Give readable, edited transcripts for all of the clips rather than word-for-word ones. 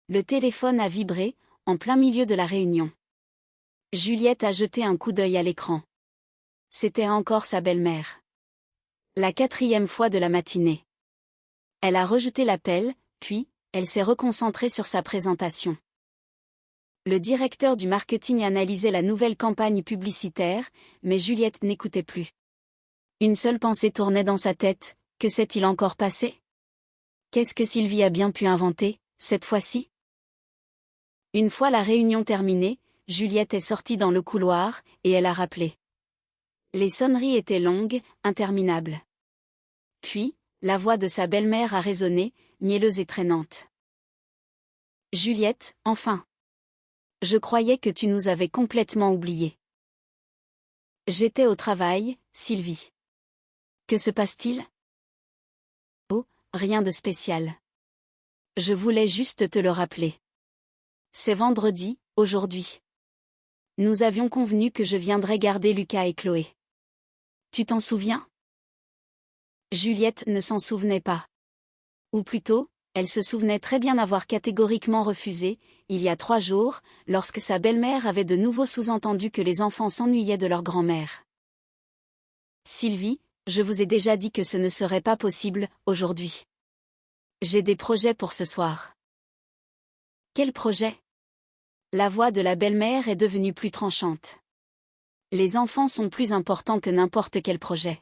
Le téléphone a vibré, en plein milieu de la réunion. Juliette a jeté un coup d'œil à l'écran. C'était encore sa belle-mère. La 4e fois de la matinée. Elle a rejeté l'appel, puis, elle s'est reconcentrée sur sa présentation. Le directeur du marketing analysait la nouvelle campagne publicitaire, mais Juliette n'écoutait plus. Une seule pensée tournait dans sa tête, que s'est-il encore passé? Qu'est-ce que Sylvie a bien pu inventer, cette fois-ci? Une fois la réunion terminée, Juliette est sortie dans le couloir, et elle a rappelé. Les sonneries étaient longues, interminables. Puis, la voix de sa belle-mère a résonné, mielleuse et traînante. Juliette, enfin. Je croyais que tu nous avais complètement oubliés. J'étais au travail, Sylvie. Que se passe-t-il? Oh, rien de spécial. Je voulais juste te le rappeler. C'est vendredi, aujourd'hui. Nous avions convenu que je viendrais garder Lucas et Chloé. Tu t'en souviens? Juliette ne s'en souvenait pas. Ou plutôt, elle se souvenait très bien avoir catégoriquement refusé, il y a 3 jours, lorsque sa belle-mère avait de nouveau sous-entendu que les enfants s'ennuyaient de leur grand-mère. Sylvie, je vous ai déjà dit que ce ne serait pas possible, aujourd'hui. J'ai des projets pour ce soir. Quel projet? La voix de la belle-mère est devenue plus tranchante. Les enfants sont plus importants que n'importe quel projet.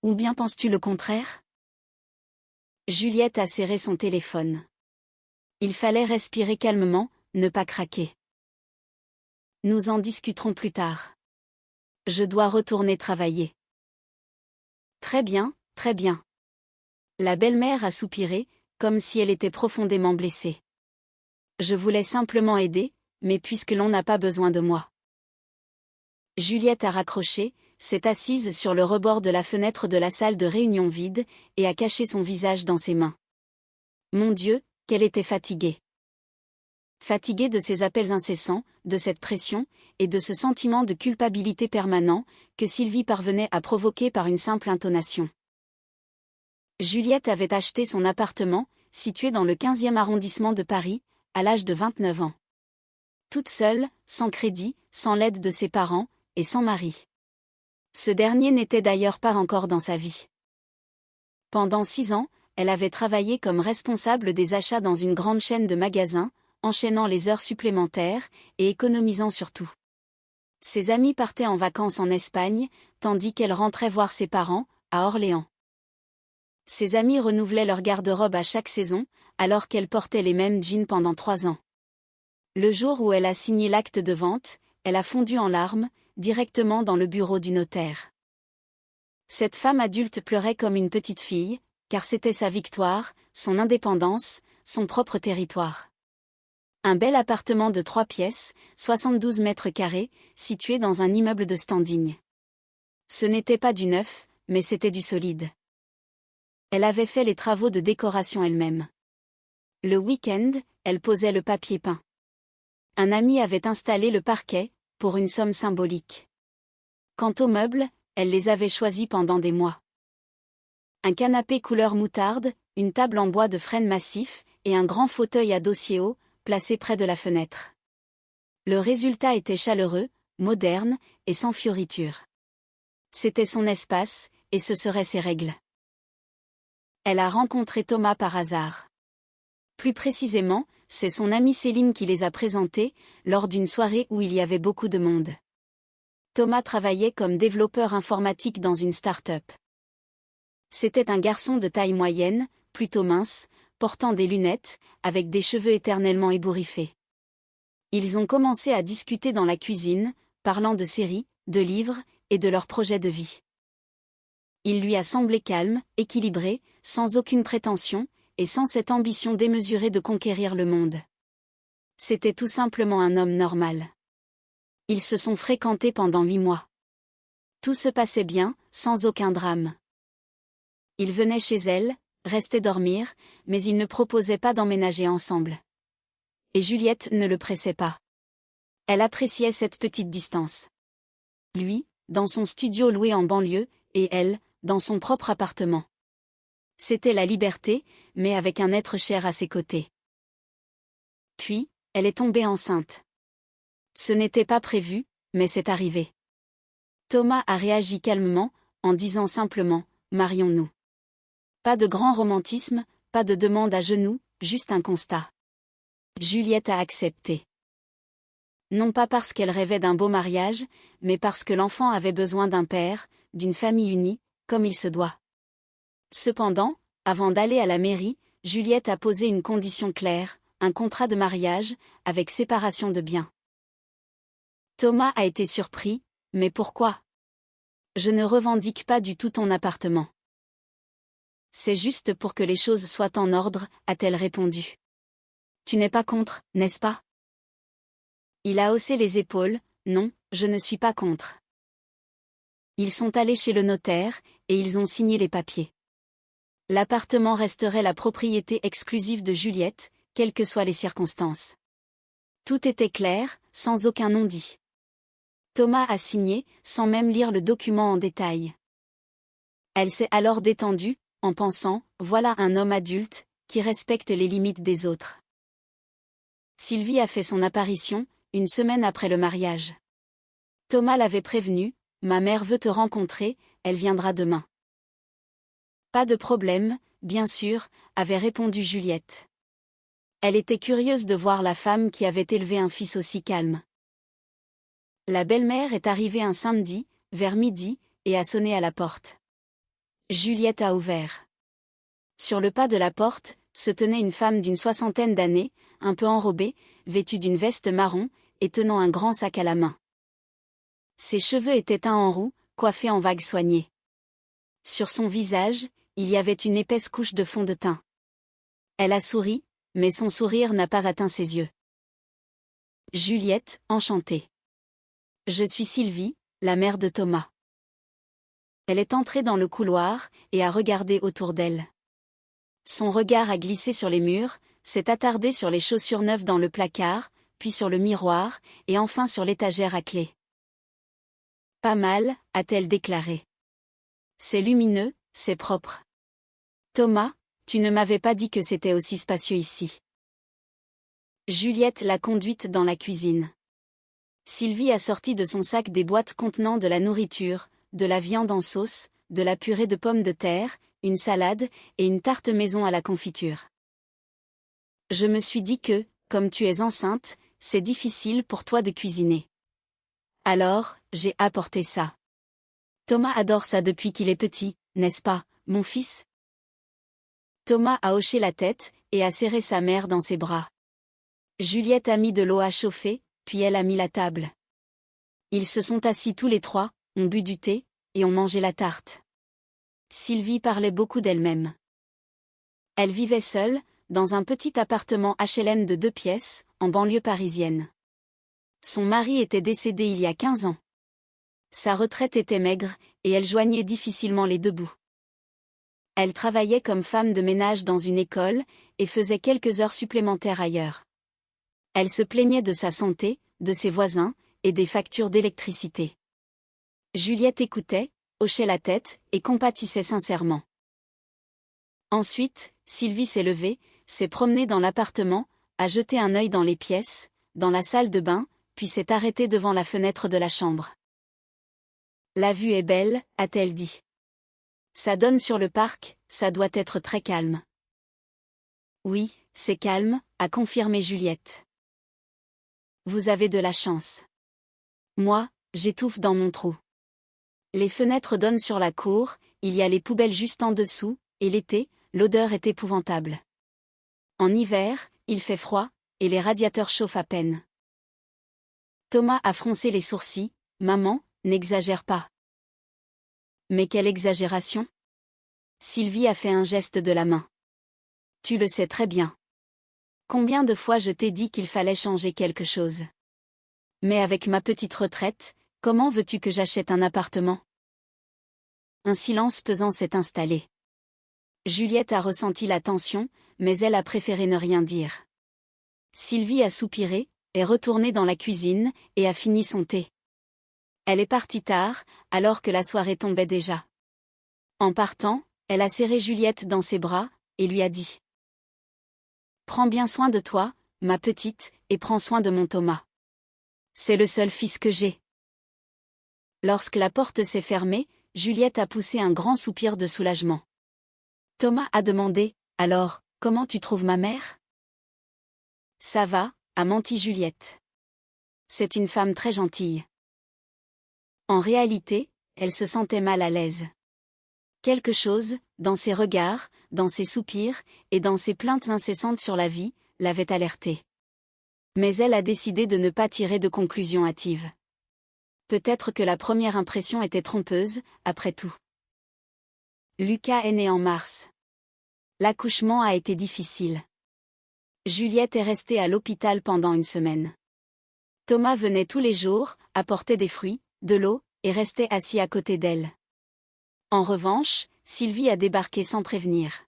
Ou bien penses-tu le contraire? Juliette a serré son téléphone. Il fallait respirer calmement, ne pas craquer. Nous en discuterons plus tard. Je dois retourner travailler. Très bien, très bien. La belle-mère a soupiré, comme si elle était profondément blessée. Je voulais simplement aider, mais puisque l'on n'a pas besoin de moi. Juliette a raccroché, s'est assise sur le rebord de la fenêtre de la salle de réunion vide, et a caché son visage dans ses mains. Mon Dieu, qu'elle était fatiguée. Fatiguée de ces appels incessants, de cette pression, et de ce sentiment de culpabilité permanent, que Sylvie parvenait à provoquer par une simple intonation. Juliette avait acheté son appartement, situé dans le 15e arrondissement de Paris, à l'âge de 29 ans. Toute seule, sans crédit, sans l'aide de ses parents, et sans mari. Ce dernier n'était d'ailleurs pas encore dans sa vie. Pendant 6 ans, elle avait travaillé comme responsable des achats dans une grande chaîne de magasins, enchaînant les heures supplémentaires, et économisant surtout. Ses amis partaient en vacances en Espagne, tandis qu'elle rentrait voir ses parents, à Orléans. Ses amis renouvelaient leur garde-robe à chaque saison, alors qu'elle portait les mêmes jeans pendant 3 ans. Le jour où elle a signé l'acte de vente, elle a fondu en larmes, directement dans le bureau du notaire. Cette femme adulte pleurait comme une petite fille, car c'était sa victoire, son indépendance, son propre territoire. Un bel appartement de 3 pièces, 72 mètres carrés, situé dans un immeuble de standing. Ce n'était pas du neuf, mais c'était du solide. Elle avait fait les travaux de décoration elle-même. Le week-end, elle posait le papier peint. Un ami avait installé le parquet, pour une somme symbolique. Quant aux meubles, elle les avait choisis pendant des mois. Un canapé couleur moutarde, une table en bois de frêne massif, et un grand fauteuil à dossier haut, placé près de la fenêtre. Le résultat était chaleureux, moderne, et sans fioritures. C'était son espace, et ce seraient ses règles. Elle a rencontré Thomas par hasard. Plus précisément, c'est son amie Céline qui les a présentés, lors d'une soirée où il y avait beaucoup de monde. Thomas travaillait comme développeur informatique dans une start-up. C'était un garçon de taille moyenne, plutôt mince, portant des lunettes, avec des cheveux éternellement ébouriffés. Ils ont commencé à discuter dans la cuisine, parlant de séries, de livres, et de leurs projets de vie. Il lui a semblé calme, équilibré, sans aucune prétention, et sans cette ambition démesurée de conquérir le monde. C'était tout simplement un homme normal. Ils se sont fréquentés pendant 8 mois. Tout se passait bien, sans aucun drame. Il venait chez elle, restait dormir, mais il ne proposait pas d'emménager ensemble. Et Juliette ne le pressait pas. Elle appréciait cette petite distance. Lui, dans son studio loué en banlieue, et elle, dans son propre appartement. C'était la liberté, mais avec un être cher à ses côtés. circuit, elle est tombée enceinte. Ce n'était pas prévu, mais c'est arrivé. Thomas a réagi calmement, en disant simplement « Marions-nous ». Pas de grand romantisme, pas de demande à genoux, juste un constat. Juliette a accepté. Non pas parce qu'elle rêvait d'un beau mariage, mais parce que l'enfant avait besoin d'un père, d'une famille unie, comme il se doit. Cependant, avant d'aller à la mairie, Juliette a posé une condition claire, un contrat de mariage, avec séparation de biens. Thomas a été surpris, mais pourquoi? Je ne revendique pas du tout ton appartement. C'est juste pour que les choses soient en ordre, a-t-elle répondu. Tu n'es pas contre, n'est-ce pas? Il a haussé les épaules, non, je ne suis pas contre. Ils sont allés chez le notaire, et ils ont signé les papiers. L'appartement resterait la propriété exclusive de Juliette, quelles que soient les circonstances. Tout était clair, sans aucun non-dit. Thomas a signé, sans même lire le document en détail. Elle s'est alors détendue, en pensant, voilà un homme adulte, qui respecte les limites des autres. Sylvie a fait son apparition, une semaine après le mariage. Thomas l'avait prévenue, ma mère veut te rencontrer, elle viendra demain. Pas de problème, bien sûr, avait répondu Juliette. Elle était curieuse de voir la femme qui avait élevé un fils aussi calme. La belle-mère est arrivée un samedi, vers midi, et a sonné à la porte. Juliette a ouvert. Sur le pas de la porte, se tenait une femme d'une soixantaine d'années, un peu enrobée, vêtue d'une veste marron, et tenant un grand sac à la main. Ses cheveux étaient teints en roux, coiffés en vagues soignées. Sur son visage, il y avait une épaisse couche de fond de teint. Elle a souri, mais son sourire n'a pas atteint ses yeux. Juliette, enchantée. Je suis Sylvie, la mère de Thomas. Elle est entrée dans le couloir, et a regardé autour d'elle. Son regard a glissé sur les murs, s'est attardé sur les chaussures neuves dans le placard, puis sur le miroir, et enfin sur l'étagère à clé. Pas mal, a-t-elle déclaré. C'est lumineux, c'est propre. Thomas, tu ne m'avais pas dit que c'était aussi spacieux ici. Juliette l'a conduite dans la cuisine. Sylvie a sorti de son sac des boîtes contenant de la nourriture, de la viande en sauce, de la purée de pommes de terre, une salade, et une tarte maison à la confiture. Je me suis dit que, comme tu es enceinte, c'est difficile pour toi de cuisiner. Alors, j'ai apporté ça. Thomas adore ça depuis qu'il est petit, n'est-ce pas, mon fils? Thomas a hoché la tête, et a serré sa mère dans ses bras. Juliette a mis de l'eau à chauffer, puis elle a mis la table. Ils se sont assis tous les trois, ont bu du thé, et ont mangé la tarte. Sylvie parlait beaucoup d'elle-même. Elle vivait seule, dans un petit appartement HLM de 2 pièces, en banlieue parisienne. Son mari était décédé il y a 15 ans. Sa retraite était maigre, et elle joignait difficilement les deux bouts. Elle travaillait comme femme de ménage dans une école, et faisait quelques heures supplémentaires ailleurs. Elle se plaignait de sa santé, de ses voisins, et des factures d'électricité. Juliette écoutait, hochait la tête, et compatissait sincèrement. Ensuite, Sylvie s'est levée, s'est promenée dans l'appartement, a jeté un œil dans les pièces, dans la salle de bain, puis s'est arrêtée devant la fenêtre de la chambre. La vue est belle, a-t-elle dit. Ça donne sur le parc, ça doit être très calme. Oui, c'est calme, a confirmé Juliette. Vous avez de la chance. Moi, j'étouffe dans mon trou. Les fenêtres donnent sur la cour, il y a les poubelles juste en dessous, et l'été, l'odeur est épouvantable. En hiver, il fait froid, et les radiateurs chauffent à peine. Thomas a froncé les sourcils, maman, n'exagère pas. Mais quelle exagération? Sylvie a fait un geste de la main. Tu le sais très bien. Combien de fois je t'ai dit qu'il fallait changer quelque chose? Mais avec ma petite retraite, comment veux-tu que j'achète un appartement? Un silence pesant s'est installé. Juliette a ressenti la tension, mais elle a préféré ne rien dire. Sylvie a soupiré, est retournée dans la cuisine, et a fini son thé. Elle est partie tard, alors que la soirée tombait déjà. En partant, elle a serré Juliette dans ses bras, et lui a dit. Prends bien soin de toi, ma petite, et prends soin de mon Thomas. C'est le seul fils que j'ai. » Lorsque la porte s'est fermée, Juliette a poussé un grand soupir de soulagement. Thomas a demandé, « Alors, comment tu trouves ma mère ?»« Ça va », a menti Juliette. C'est une femme très gentille. En réalité, elle se sentait mal à l'aise. Quelque chose, dans ses regards, dans ses soupirs, et dans ses plaintes incessantes sur la vie, l'avait alertée. Mais elle a décidé de ne pas tirer de conclusion hâtive. Peut-être que la première impression était trompeuse, après tout. Lucas est né en mars. L'accouchement a été difficile. Juliette est restée à l'hôpital pendant une semaine. Thomas venait tous les jours, apportait des fruits, de l'eau, et restait assis à côté d'elle. En revanche, Sylvie a débarqué sans prévenir.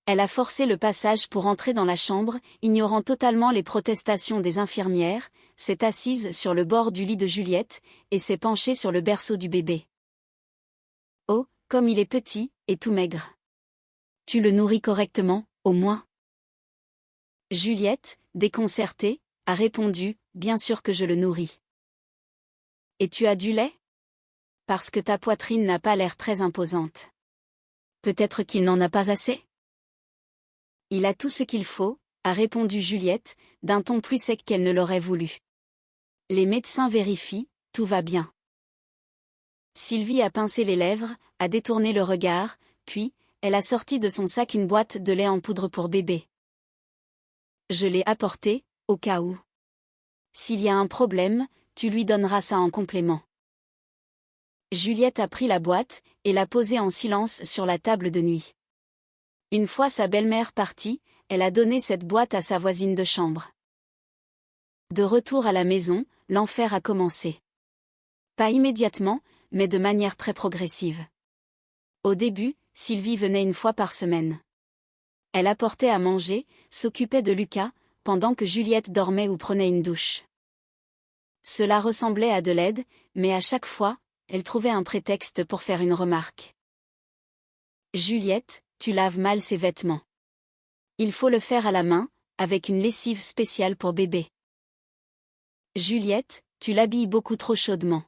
Elle a forcé le passage pour entrer dans la chambre, ignorant totalement les protestations des infirmières, s'est assise sur le bord du lit de Juliette, et s'est penchée sur le berceau du bébé. « Oh, comme il est petit, et tout maigre. Tu le nourris correctement, au moins ?» Juliette, déconcertée, a répondu, « Bien sûr que je le nourris. »« Et tu as du lait ? Parce que ta poitrine n'a pas l'air très imposante. Peut-être qu'il n'en a pas assez ? » « Il a tout ce qu'il faut, » a répondu Juliette, d'un ton plus sec qu'elle ne l'aurait voulu. « Les médecins vérifient, tout va bien. » Sylvie a pincé les lèvres, a détourné le regard, puis, elle a sorti de son sac une boîte de lait en poudre pour bébé. « Je l'ai apporté, au cas où. S'il y a un problème, tu lui donneras ça en complément. » Juliette a pris la boîte, et l'a posée en silence sur la table de nuit. Une fois sa belle-mère partie, elle a donné cette boîte à sa voisine de chambre. De retour à la maison, l'enfer a commencé. Pas immédiatement, mais de manière très progressive. Au début, Sylvie venait une fois par semaine. Elle apportait à manger, s'occupait de Lucas, pendant que Juliette dormait ou prenait une douche. Cela ressemblait à de l'aide, mais à chaque fois, elle trouvait un prétexte pour faire une remarque. « Juliette, tu laves mal ses vêtements. Il faut le faire à la main, avec une lessive spéciale pour bébé. Juliette, tu l'habilles beaucoup trop chaudement.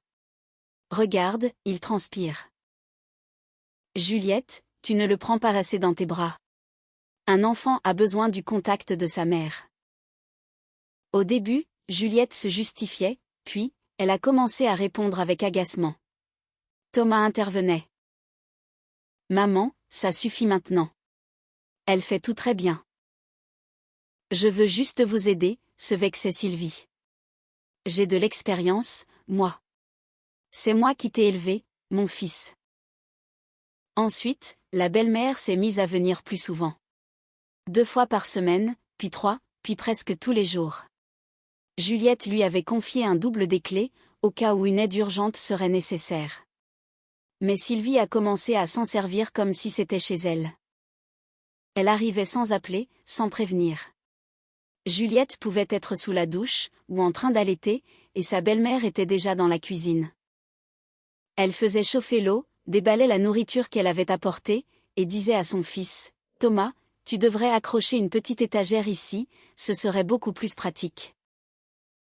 Regarde, il transpire. Juliette, tu ne le prends pas assez dans tes bras. Un enfant a besoin du contact de sa mère. » Au début, Juliette se justifiait, puis, elle a commencé à répondre avec agacement. Thomas intervenait. « Maman, ça suffit maintenant. Elle fait tout très bien. »« Je veux juste vous aider », se vexait Sylvie. « J'ai de l'expérience, moi. C'est moi qui t'ai élevé, mon fils. » Ensuite, la belle-mère s'est mise à venir plus souvent. 2 fois par semaine, puis 3, puis presque tous les jours. Juliette lui avait confié un double des clés, au cas où une aide urgente serait nécessaire. Mais Sylvie a commencé à s'en servir comme si c'était chez elle. Elle arrivait sans appeler, sans prévenir. Juliette pouvait être sous la douche, ou en train d'allaiter, et sa belle-mère était déjà dans la cuisine. Elle faisait chauffer l'eau, déballait la nourriture qu'elle avait apportée, et disait à son fils, « Thomas, tu devrais accrocher une petite étagère ici, ce serait beaucoup plus pratique. »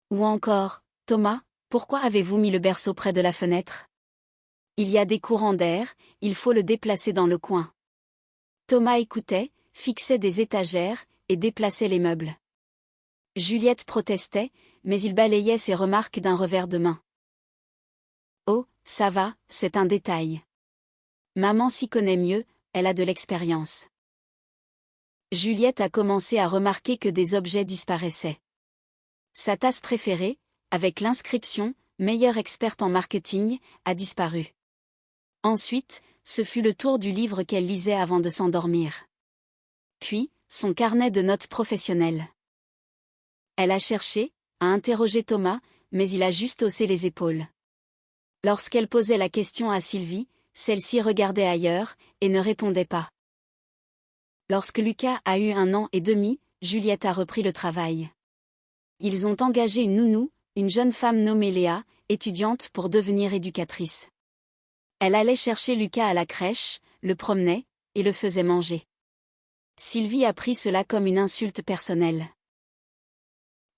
Ou encore, « Thomas, pourquoi avez-vous mis le berceau près de la fenêtre ? Il y a des courants d'air, il faut le déplacer dans le coin. » Thomas écoutait, fixait des étagères, et déplaçait les meubles. Juliette protestait, mais il balayait ses remarques d'un revers de main. « Oh, ça va, c'est un détail. Maman s'y connaît mieux, elle a de l'expérience. » Juliette a commencé à remarquer que des objets disparaissaient. Sa tasse préférée, avec l'inscription « Meilleure experte en marketing », a disparu. Ensuite, ce fut le tour du livre qu'elle lisait avant de s'endormir. Puis, son carnet de notes professionnelles. Elle a cherché, a interrogé Thomas, mais il a juste haussé les épaules. Lorsqu'elle posait la question à Sylvie, celle-ci regardait ailleurs, et ne répondait pas. Lorsque Lucas a eu 1 an et demi, Juliette a repris le travail. Ils ont engagé une nounou, une jeune femme nommée Léa, étudiante pour devenir éducatrice. Elle allait chercher Lucas à la crèche, le promenait, et le faisait manger. Sylvie a pris cela comme une insulte personnelle.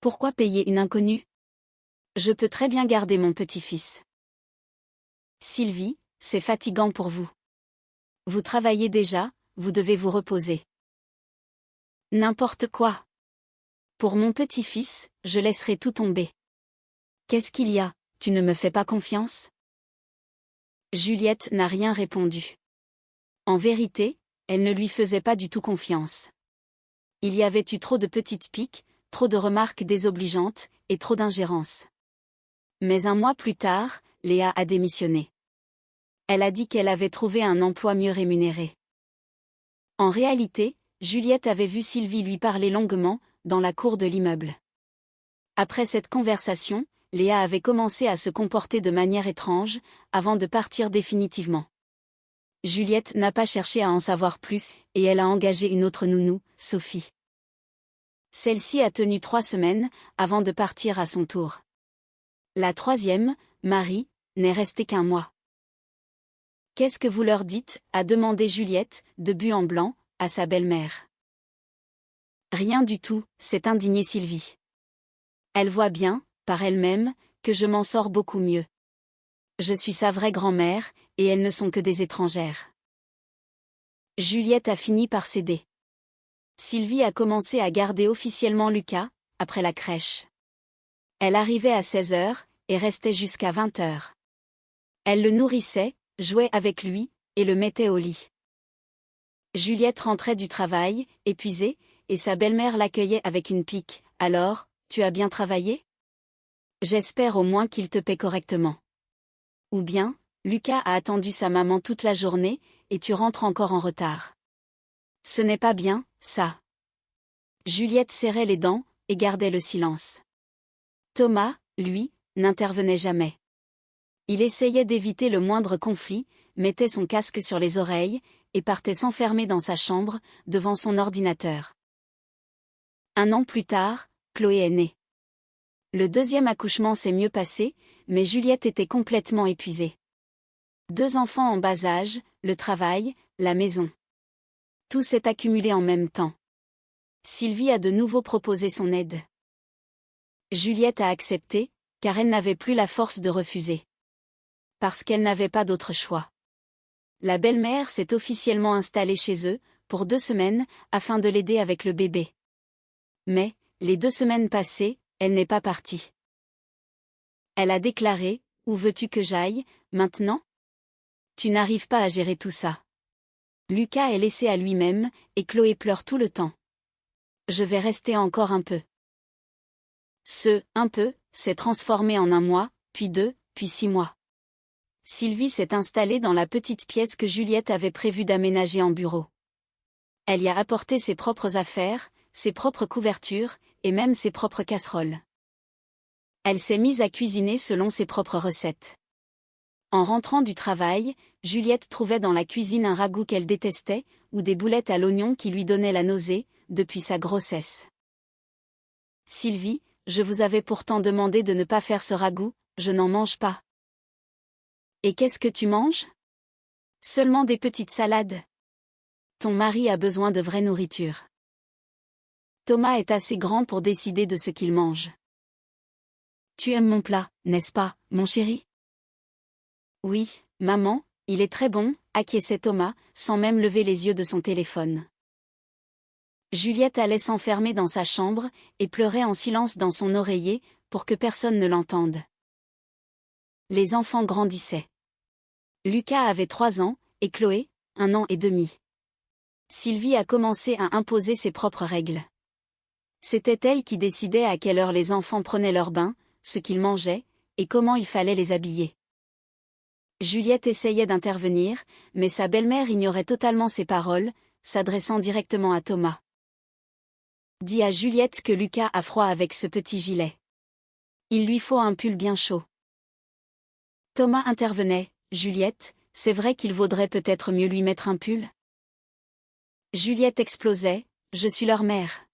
Pourquoi payer une inconnue? Je peux très bien garder mon petit-fils. Sylvie, c'est fatigant pour vous. Vous travaillez déjà, vous devez vous reposer. N'importe quoi. Pour mon petit-fils, je laisserai tout tomber. Qu'est-ce qu'il y a, tu ne me fais pas confiance? Juliette n'a rien répondu. En vérité, elle ne lui faisait pas du tout confiance. Il y avait eu trop de petites piques, trop de remarques désobligeantes, et trop d'ingérence. Mais un mois plus tard, Léa a démissionné. Elle a dit qu'elle avait trouvé un emploi mieux rémunéré. En réalité, Juliette avait vu Sylvie lui parler longuement, dans la cour de l'immeuble. Après cette conversation, Léa avait commencé à se comporter de manière étrange, avant de partir définitivement. Juliette n'a pas cherché à en savoir plus, et elle a engagé une autre nounou, Sophie. Celle-ci a tenu 3 semaines, avant de partir à son tour. La troisième, Marie, n'est restée qu'1 mois. « Qu'est-ce que vous leur dites ?» a demandé Juliette, de but en blanc, à sa belle-mère. « Rien du tout », s'est indignée Sylvie. Elle voit bien, par elle-même, que je m'en sors beaucoup mieux. Je suis sa vraie grand-mère, et elles ne sont que des étrangères. Juliette a fini par céder. Sylvie a commencé à garder officiellement Lucas, après la crèche. Elle arrivait à 16h, et restait jusqu'à 20h. Elle le nourrissait, jouait avec lui, et le mettait au lit. Juliette rentrait du travail, épuisée, et sa belle-mère l'accueillait avec une pique. « Alors, tu as bien travaillé? J'espère au moins qu'il te paie correctement. » Ou bien, « Lucas a attendu sa maman toute la journée, et tu rentres encore en retard. » Ce n'est pas bien, ça. Juliette serrait les dents, et gardait le silence. Thomas, lui, n'intervenait jamais. Il essayait d'éviter le moindre conflit, mettait son casque sur les oreilles, et partait s'enfermer dans sa chambre, devant son ordinateur. 1 an plus tard, Chloé est née. Le 2e accouchement s'est mieux passé, mais Juliette était complètement épuisée. 2 enfants en bas âge, le travail, la maison. Tout s'est accumulé en même temps. Sylvie a de nouveau proposé son aide. Juliette a accepté, car elle n'avait plus la force de refuser. Parce qu'elle n'avait pas d'autre choix. La belle-mère s'est officiellement installée chez eux, pour 2 semaines, afin de l'aider avec le bébé. Mais, les 2 semaines passées, elle n'est pas partie. Elle a déclaré, « Où veux-tu que j'aille, maintenant? Tu n'arrives pas à gérer tout ça. » Lucas est laissé à lui-même, et Chloé pleure tout le temps. Je vais rester encore un peu. Ce « un peu » s'est transformé en 1 mois, puis 2, puis 6 mois. Sylvie s'est installée dans la petite pièce que Juliette avait prévu d'aménager en bureau. Elle y a apporté ses propres affaires, ses propres couvertures, et même ses propres casseroles. Elle s'est mise à cuisiner selon ses propres recettes. En rentrant du travail, Juliette trouvait dans la cuisine un ragoût qu'elle détestait, ou des boulettes à l'oignon qui lui donnaient la nausée, depuis sa grossesse. « Sylvie, je vous avais pourtant demandé de ne pas faire ce ragoût, je n'en mange pas. » « Et qu'est-ce que tu manges? Seulement des petites salades. Ton mari a besoin de vraie nourriture. » Thomas est assez grand pour décider de ce qu'il mange. « Tu aimes mon plat, n'est-ce pas, mon chéri? » « Oui, maman, il est très bon, » acquiesçait Thomas, sans même lever les yeux de son téléphone. Juliette allait s'enfermer dans sa chambre, et pleurait en silence dans son oreiller, pour que personne ne l'entende. Les enfants grandissaient. Lucas avait 3 ans, et Chloé, 1 an et demi. Sylvie a commencé à imposer ses propres règles. C'était elle qui décidait à quelle heure les enfants prenaient leur bain, ce qu'ils mangeaient, et comment il fallait les habiller. Juliette essayait d'intervenir, mais sa belle-mère ignorait totalement ses paroles, s'adressant directement à Thomas. « Dis à Juliette que Lucas a froid avec ce petit gilet. Il lui faut un pull bien chaud. » Thomas intervenait. « Juliette, c'est vrai qu'il vaudrait peut-être mieux lui mettre un pull? » Juliette explosait. « Je suis leur mère.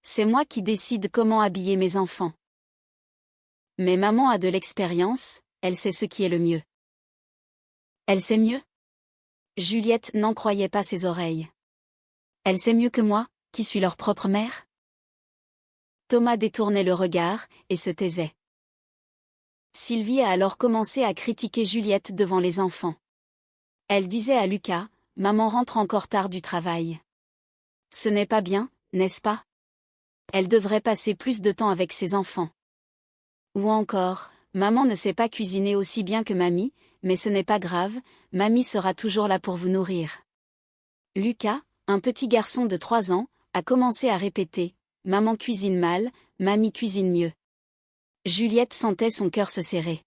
C'est moi qui décide comment habiller mes enfants. Mais maman a de l'expérience, elle sait ce qui est le mieux. » Elle sait mieux? Juliette n'en croyait pas ses oreilles. Elle sait mieux que moi, qui suis leur propre mère? Thomas détournait le regard, et se taisait. Sylvie a alors commencé à critiquer Juliette devant les enfants. Elle disait à Lucas, « Maman rentre encore tard du travail. Ce n'est pas bien, n'est-ce pas? Elle devrait passer plus de temps avec ses enfants. » Ou encore, « Maman ne sait pas cuisiner aussi bien que mamie, mais ce n'est pas grave, mamie sera toujours là pour vous nourrir. » Lucas, un petit garçon de 3 ans, a commencé à répéter, « Maman cuisine mal, mamie cuisine mieux. » Juliette sentait son cœur se serrer.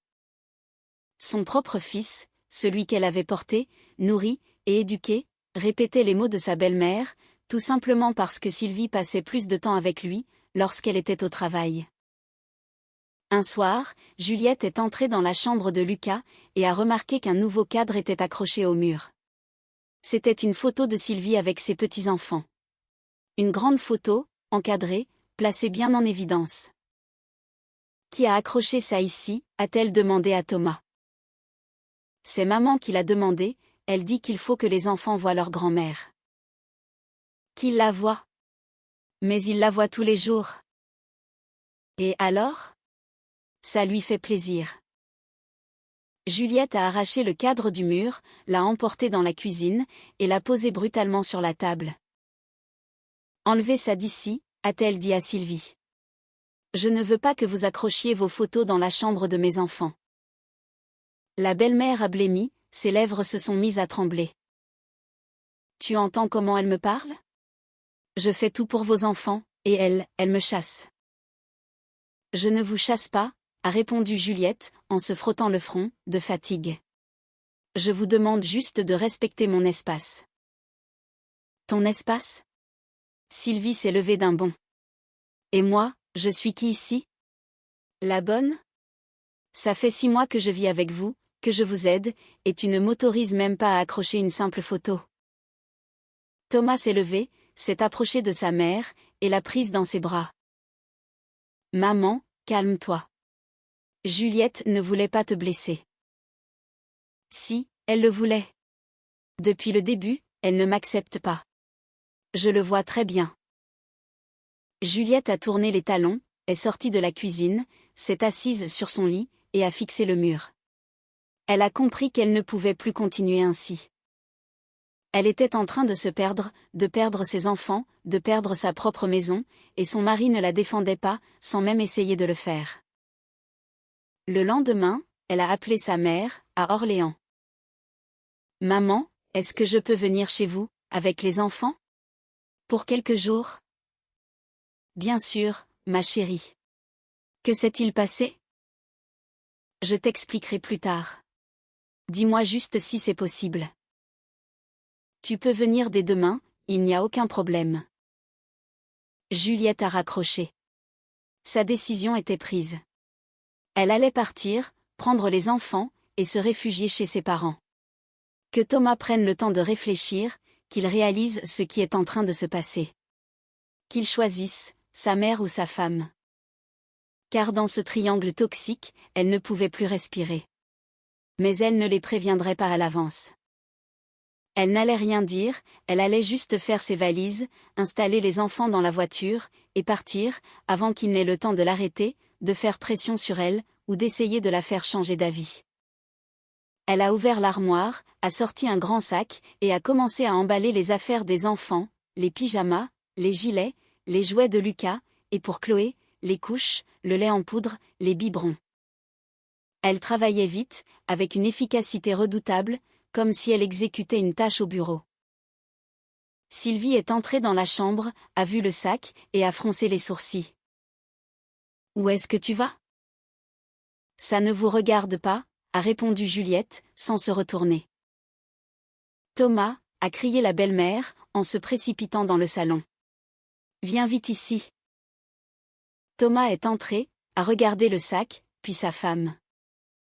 Son propre fils, celui qu'elle avait porté, nourri et éduqué, répétait les mots de sa belle-mère, tout simplement parce que Sylvie passait plus de temps avec lui, lorsqu'elle était au travail. Un soir, Juliette est entrée dans la chambre de Lucas, et a remarqué qu'un nouveau cadre était accroché au mur. C'était une photo de Sylvie avec ses petits-enfants. Une grande photo, encadrée, placée bien en évidence. « Qui a accroché ça ici ?» a-t-elle demandé à Thomas. « C'est maman qui l'a demandé, elle dit qu'il faut que les enfants voient leur grand-mère. » « Qu'ils la voient. Mais ils la voient tous les jours. » « Et alors ? Ça lui fait plaisir. » Juliette a arraché le cadre du mur, l'a emporté dans la cuisine, et l'a posé brutalement sur la table. « Enlevez ça d'ici, » a-t-elle dit à Sylvie. « Je ne veux pas que vous accrochiez vos photos dans la chambre de mes enfants. » La belle-mère a blêmi, ses lèvres se sont mises à trembler. « Tu entends comment elle me parle ? Je fais tout pour vos enfants, et elle me chasse. » « Je ne vous chasse pas, » a répondu Juliette, en se frottant le front, de fatigue. « Je vous demande juste de respecter mon espace. » « Ton espace ? » Sylvie s'est levée d'un bond. « Et moi, je suis qui ici ? La bonne ? Ça fait 6 mois que je vis avec vous, que je vous aide, et tu ne m'autorises même pas à accrocher une simple photo. » Thomas s'est levé, s'est approché de sa mère, et l'a prise dans ses bras. « Maman, calme-toi. Juliette ne voulait pas te blesser. » « Si, elle le voulait. Depuis le début, elle ne m'accepte pas. Je le vois très bien. » Juliette a tourné les talons, est sortie de la cuisine, s'est assise sur son lit, et a fixé le mur. Elle a compris qu'elle ne pouvait plus continuer ainsi. Elle était en train de se perdre, de perdre ses enfants, de perdre sa propre maison, et son mari ne la défendait pas, sans même essayer de le faire. Le lendemain, elle a appelé sa mère, à Orléans. « Maman, est-ce que je peux venir chez vous, avec les enfants ? Pour quelques jours ? » « Bien sûr, ma chérie. Que s'est-il passé ? » « Je t'expliquerai plus tard. Dis-moi juste si c'est possible. » « Tu peux venir dès demain, il n'y a aucun problème. » Juliette a raccroché. Sa décision était prise. Elle allait partir, prendre les enfants, et se réfugier chez ses parents. Que Thomas prenne le temps de réfléchir, qu'il réalise ce qui est en train de se passer. Qu'il choisisse, sa mère ou sa femme. Car dans ce triangle toxique, elle ne pouvait plus respirer. Mais elle ne les préviendrait pas à l'avance. Elle n'allait rien dire, elle allait juste faire ses valises, installer les enfants dans la voiture, et partir, avant qu'il n'ait le temps de l'arrêter, de faire pression sur elle, ou d'essayer de la faire changer d'avis. Elle a ouvert l'armoire, a sorti un grand sac, et a commencé à emballer les affaires des enfants, les pyjamas, les gilets, les jouets de Lucas, et pour Chloé, les couches, le lait en poudre, les biberons. Elle travaillait vite, avec une efficacité redoutable, comme si elle exécutait une tâche au bureau. Sylvie est entrée dans la chambre, a vu le sac, et a froncé les sourcils. « Où est-ce que tu vas ? » « Ça ne vous regarde pas, » a répondu Juliette, sans se retourner. « Thomas » a crié la belle-mère, en se précipitant dans le salon. « Viens vite ici. » Thomas est entré, a regardé le sac, puis sa femme.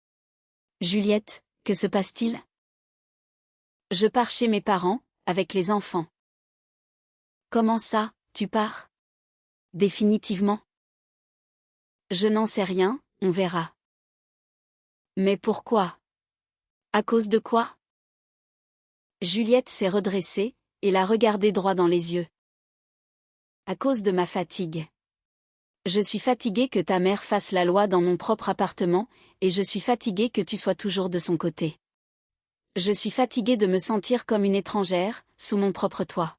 « Juliette, que se passe-t-il ? » « Je pars chez mes parents, avec les enfants. »« Comment ça, tu pars ? Définitivement ? » ?»« Je n'en sais rien, on verra. »« Mais pourquoi ? À cause de quoi ? » Juliette s'est redressée, et l'a regardé droit dans les yeux. « À cause de ma fatigue. Je suis fatiguée que ta mère fasse la loi dans mon propre appartement, et je suis fatiguée que tu sois toujours de son côté. Je suis fatiguée de me sentir comme une étrangère, sous mon propre toit.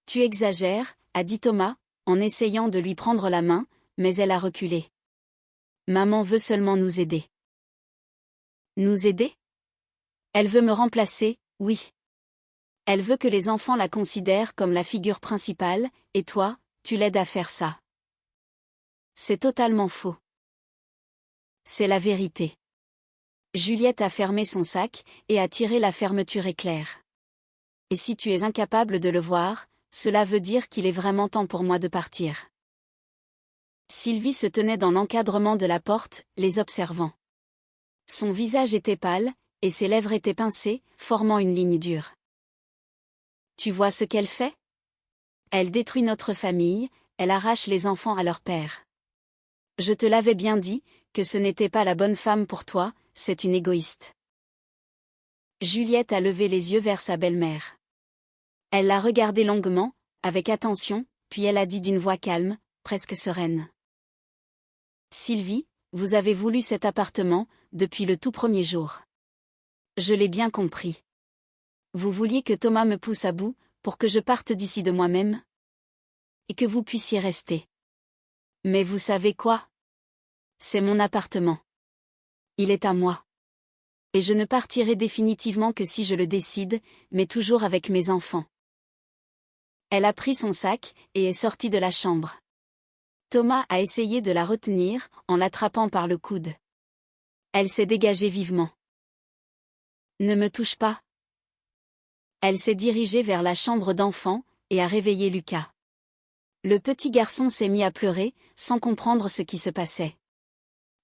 Tu exagères, a dit Thomas, en essayant de lui prendre la main, mais elle a reculé. Maman veut seulement nous aider. Nous aider? Elle veut me remplacer, oui. Elle veut que les enfants la considèrent comme la figure principale, et toi, tu l'aides à faire ça. C'est totalement faux. C'est la vérité. Juliette a fermé son sac, et a tiré la fermeture éclair. Et si tu es incapable de le voir, cela veut dire qu'il est vraiment temps pour moi de partir. Sylvie se tenait dans l'encadrement de la porte, les observant. Son visage était pâle, et ses lèvres étaient pincées, formant une ligne dure. Tu vois ce qu'elle fait? Elle détruit notre famille, elle arrache les enfants à leur père. Je te l'avais bien dit, que ce n'était pas la bonne femme pour toi, c'est une égoïste. Juliette a levé les yeux vers sa belle-mère. Elle l'a regardée longuement, avec attention, puis elle a dit d'une voix calme, presque sereine. Sylvie, vous avez voulu cet appartement, depuis le tout premier jour. Je l'ai bien compris. Vous vouliez que Thomas me pousse à bout, pour que je parte d'ici de moi-même? Et que vous puissiez rester. Mais vous savez quoi? C'est mon appartement. Il est à moi. Et je ne partirai définitivement que si je le décide, mais toujours avec mes enfants. Elle a pris son sac, et est sortie de la chambre. Thomas a essayé de la retenir, en l'attrapant par le coude. Elle s'est dégagée vivement. Ne me touche pas. Elle s'est dirigée vers la chambre d'enfant, et a réveillé Lucas. Le petit garçon s'est mis à pleurer, sans comprendre ce qui se passait.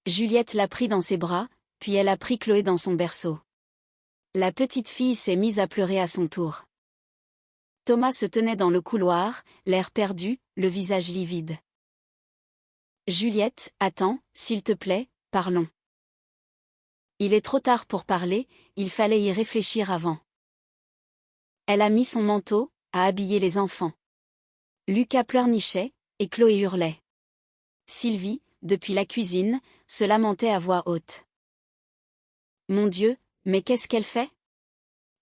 Juliette l'a pris dans ses bras, puis elle a pris Chloé dans son berceau. La petite fille s'est mise à pleurer à son tour. Thomas se tenait dans le couloir, l'air perdu, le visage livide. Juliette, attends, s'il te plaît, parlons. Il est trop tard pour parler, il fallait y réfléchir avant. Elle a mis son manteau, a habillé les enfants. Lucas pleurnichait, et Chloé hurlait. Sylvie, depuis la cuisine, se lamentait à voix haute. Mon Dieu, mais qu'est-ce qu'elle fait?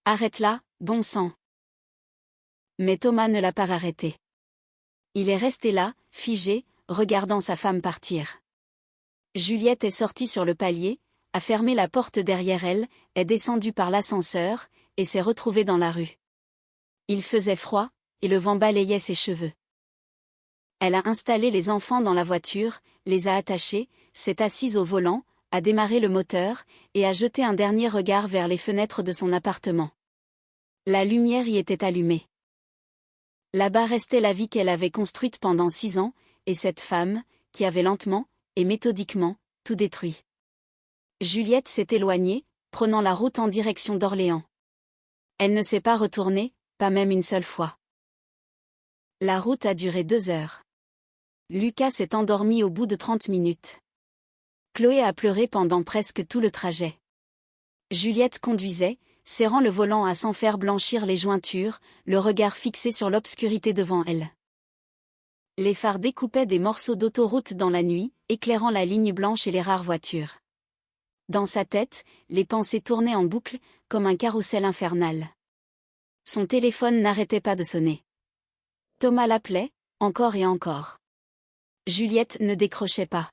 Arrête-la, bon sang. Mais Thomas ne l'a pas arrêté. Il est resté là, figé, regardant sa femme partir. Juliette est sortie sur le palier, a fermé la porte derrière elle, est descendue par l'ascenseur, et s'est retrouvée dans la rue. Il faisait froid, et le vent balayait ses cheveux. Elle a installé les enfants dans la voiture, les a attachés, s'est assise au volant, a démarré le moteur, et a jeté un dernier regard vers les fenêtres de son appartement. La lumière y était allumée. Là-bas restait la vie qu'elle avait construite pendant 6 ans, et cette femme, qui avait lentement, et méthodiquement, tout détruit. Juliette s'est éloignée, prenant la route en direction d'Orléans. Elle ne s'est pas retournée, pas même une seule fois. La route a duré 2 heures. Lucas s'est endormi au bout de 30 minutes. Chloé a pleuré pendant presque tout le trajet. Juliette conduisait, serrant le volant à s'en faire blanchir les jointures, le regard fixé sur l'obscurité devant elle. Les phares découpaient des morceaux d'autoroute dans la nuit, éclairant la ligne blanche et les rares voitures. Dans sa tête, les pensées tournaient en boucle, comme un carrousel infernal. Son téléphone n'arrêtait pas de sonner. Thomas l'appelait, encore et encore. Juliette ne décrochait pas.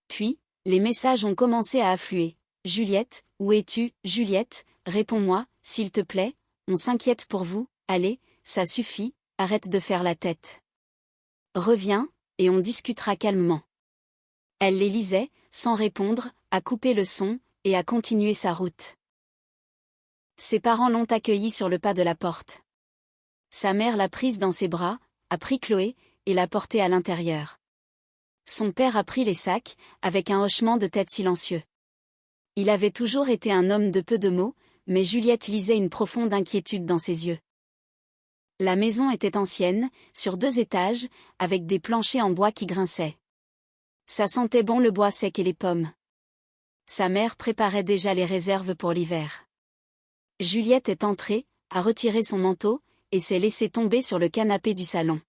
Puis, les messages ont commencé à affluer. Juliette, où es-tu, Juliette, réponds-moi, s'il te plaît, on s'inquiète pour vous, allez, ça suffit, arrête de faire la tête. Reviens, et on discutera calmement. Elle les lisait, sans répondre, a coupé le son, et a continué sa route. Ses parents l'ont accueillie sur le pas de la porte. Sa mère l'a prise dans ses bras, a pris Chloé, et l'a portée à l'intérieur. Son père a pris les sacs, avec un hochement de tête silencieux. Il avait toujours été un homme de peu de mots, mais Juliette lisait une profonde inquiétude dans ses yeux. La maison était ancienne, sur 2 étages, avec des planchers en bois qui grinçaient. Ça sentait bon le bois sec et les pommes. Sa mère préparait déjà les réserves pour l'hiver. Juliette est entrée, a retiré son manteau, et s'est laissée tomber sur le canapé du salon.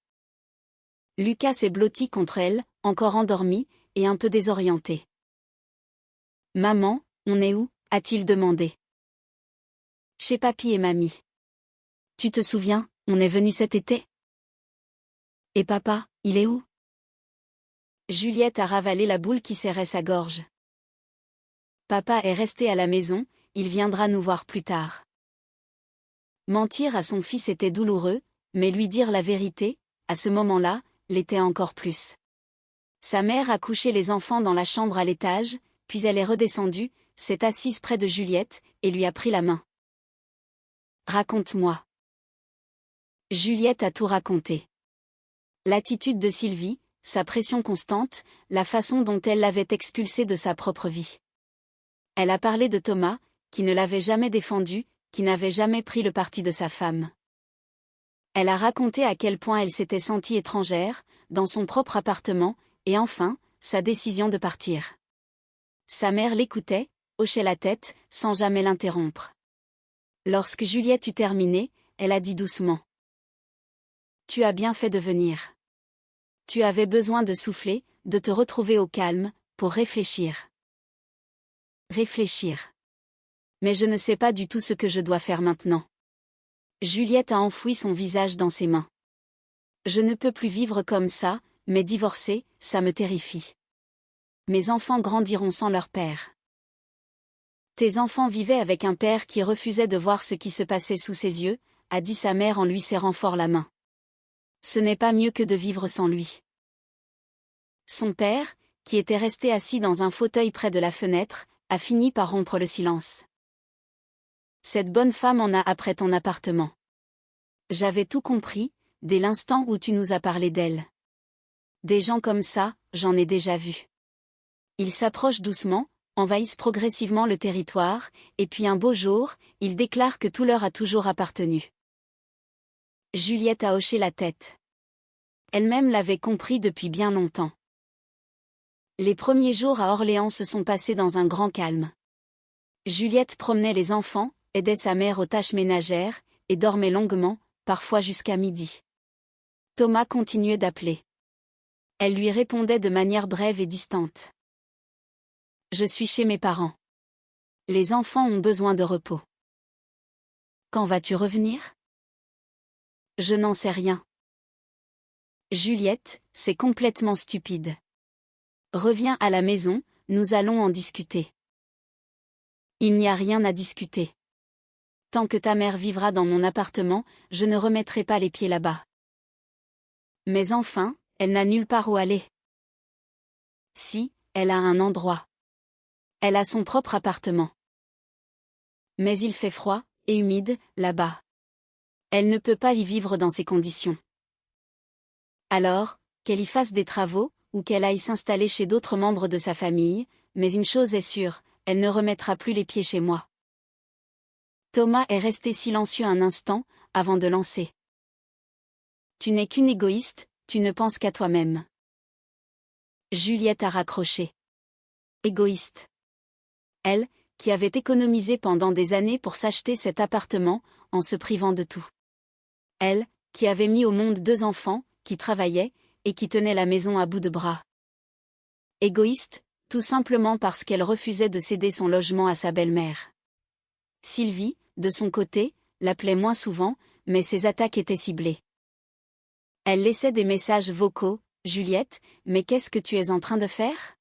Lucas s'est blotti contre elle, encore endormi, et un peu désorienté. « Maman, on est où ?» a-t-il demandé. « Chez papy et mamie. Tu te souviens, on est venu cet été ? Et papa, il est où ?» Juliette a ravalé la boule qui serrait sa gorge. « Papa est resté à la maison, il viendra nous voir plus tard. » Mentir à son fils était douloureux, mais lui dire la vérité, à ce moment-là, l'était encore plus. Sa mère a couché les enfants dans la chambre à l'étage, puis elle est redescendue, s'est assise près de Juliette, et lui a pris la main. « Raconte-moi. » Juliette a tout raconté. L'attitude de Sylvie, sa pression constante, la façon dont elle l'avait expulsée de sa propre vie. Elle a parlé de Thomas, qui ne l'avait jamais défendu, qui n'avait jamais pris le parti de sa femme. Elle a raconté à quel point elle s'était sentie étrangère, dans son propre appartement, et enfin, sa décision de partir. Sa mère l'écoutait, hochait la tête, sans jamais l'interrompre. Lorsque Juliette eut terminé, elle a dit doucement. « Tu as bien fait de venir. Tu avais besoin de souffler, de te retrouver au calme, pour réfléchir. » Réfléchir. Mais je ne sais pas du tout ce que je dois faire maintenant. Juliette a enfoui son visage dans ses mains. Je ne peux plus vivre comme ça, mais divorcer, ça me terrifie. Mes enfants grandiront sans leur père. Tes enfants vivaient avec un père qui refusait de voir ce qui se passait sous ses yeux, a dit sa mère en lui serrant fort la main. Ce n'est pas mieux que de vivre sans lui. Son père, qui était resté assis dans un fauteuil près de la fenêtre, a fini par rompre le silence. Cette bonne femme en a après ton appartement. J'avais tout compris, dès l'instant où tu nous as parlé d'elle. Des gens comme ça, j'en ai déjà vu. Ils s'approchent doucement, envahissent progressivement le territoire, et puis un beau jour, ils déclarent que tout leur a toujours appartenu. Juliette a hoché la tête. Elle-même l'avait compris depuis bien longtemps. Les premiers jours à Orléans se sont passés dans un grand calme. Juliette promenait les enfants, aidait sa mère aux tâches ménagères, et dormait longuement, parfois jusqu'à midi. Thomas continuait d'appeler. Elle lui répondait de manière brève et distante. « Je suis chez mes parents. Les enfants ont besoin de repos. »« Quand vas-tu revenir ? » ?»« Je n'en sais rien. » Juliette, c'est complètement stupide. Reviens à la maison, nous allons en discuter. Il n'y a rien à discuter. Tant que ta mère vivra dans mon appartement, je ne remettrai pas les pieds là-bas. Mais enfin, elle n'a nulle part où aller. Si, elle a un endroit. Elle a son propre appartement. Mais il fait froid, et humide, là-bas. Elle ne peut pas y vivre dans ces conditions. Alors, qu'elle y fasse des travaux, ou qu'elle aille s'installer chez d'autres membres de sa famille, mais une chose est sûre, elle ne remettra plus les pieds chez moi. Thomas est resté silencieux un instant, avant de lancer. Tu n'es qu'une égoïste, tu ne penses qu'à toi-même. Juliette a raccroché. Égoïste. Elle, qui avait économisé pendant des années pour s'acheter cet appartement, en se privant de tout. Elle, qui avait mis au monde 2 enfants, qui travaillaient, et qui tenaient la maison à bout de bras. Égoïste, tout simplement parce qu'elle refusait de céder son logement à sa belle-mère. Sylvie, de son côté, l'appelait moins souvent, mais ses attaques étaient ciblées. Elle laissait des messages vocaux. « Juliette, mais qu'est-ce que tu es en train de faire ?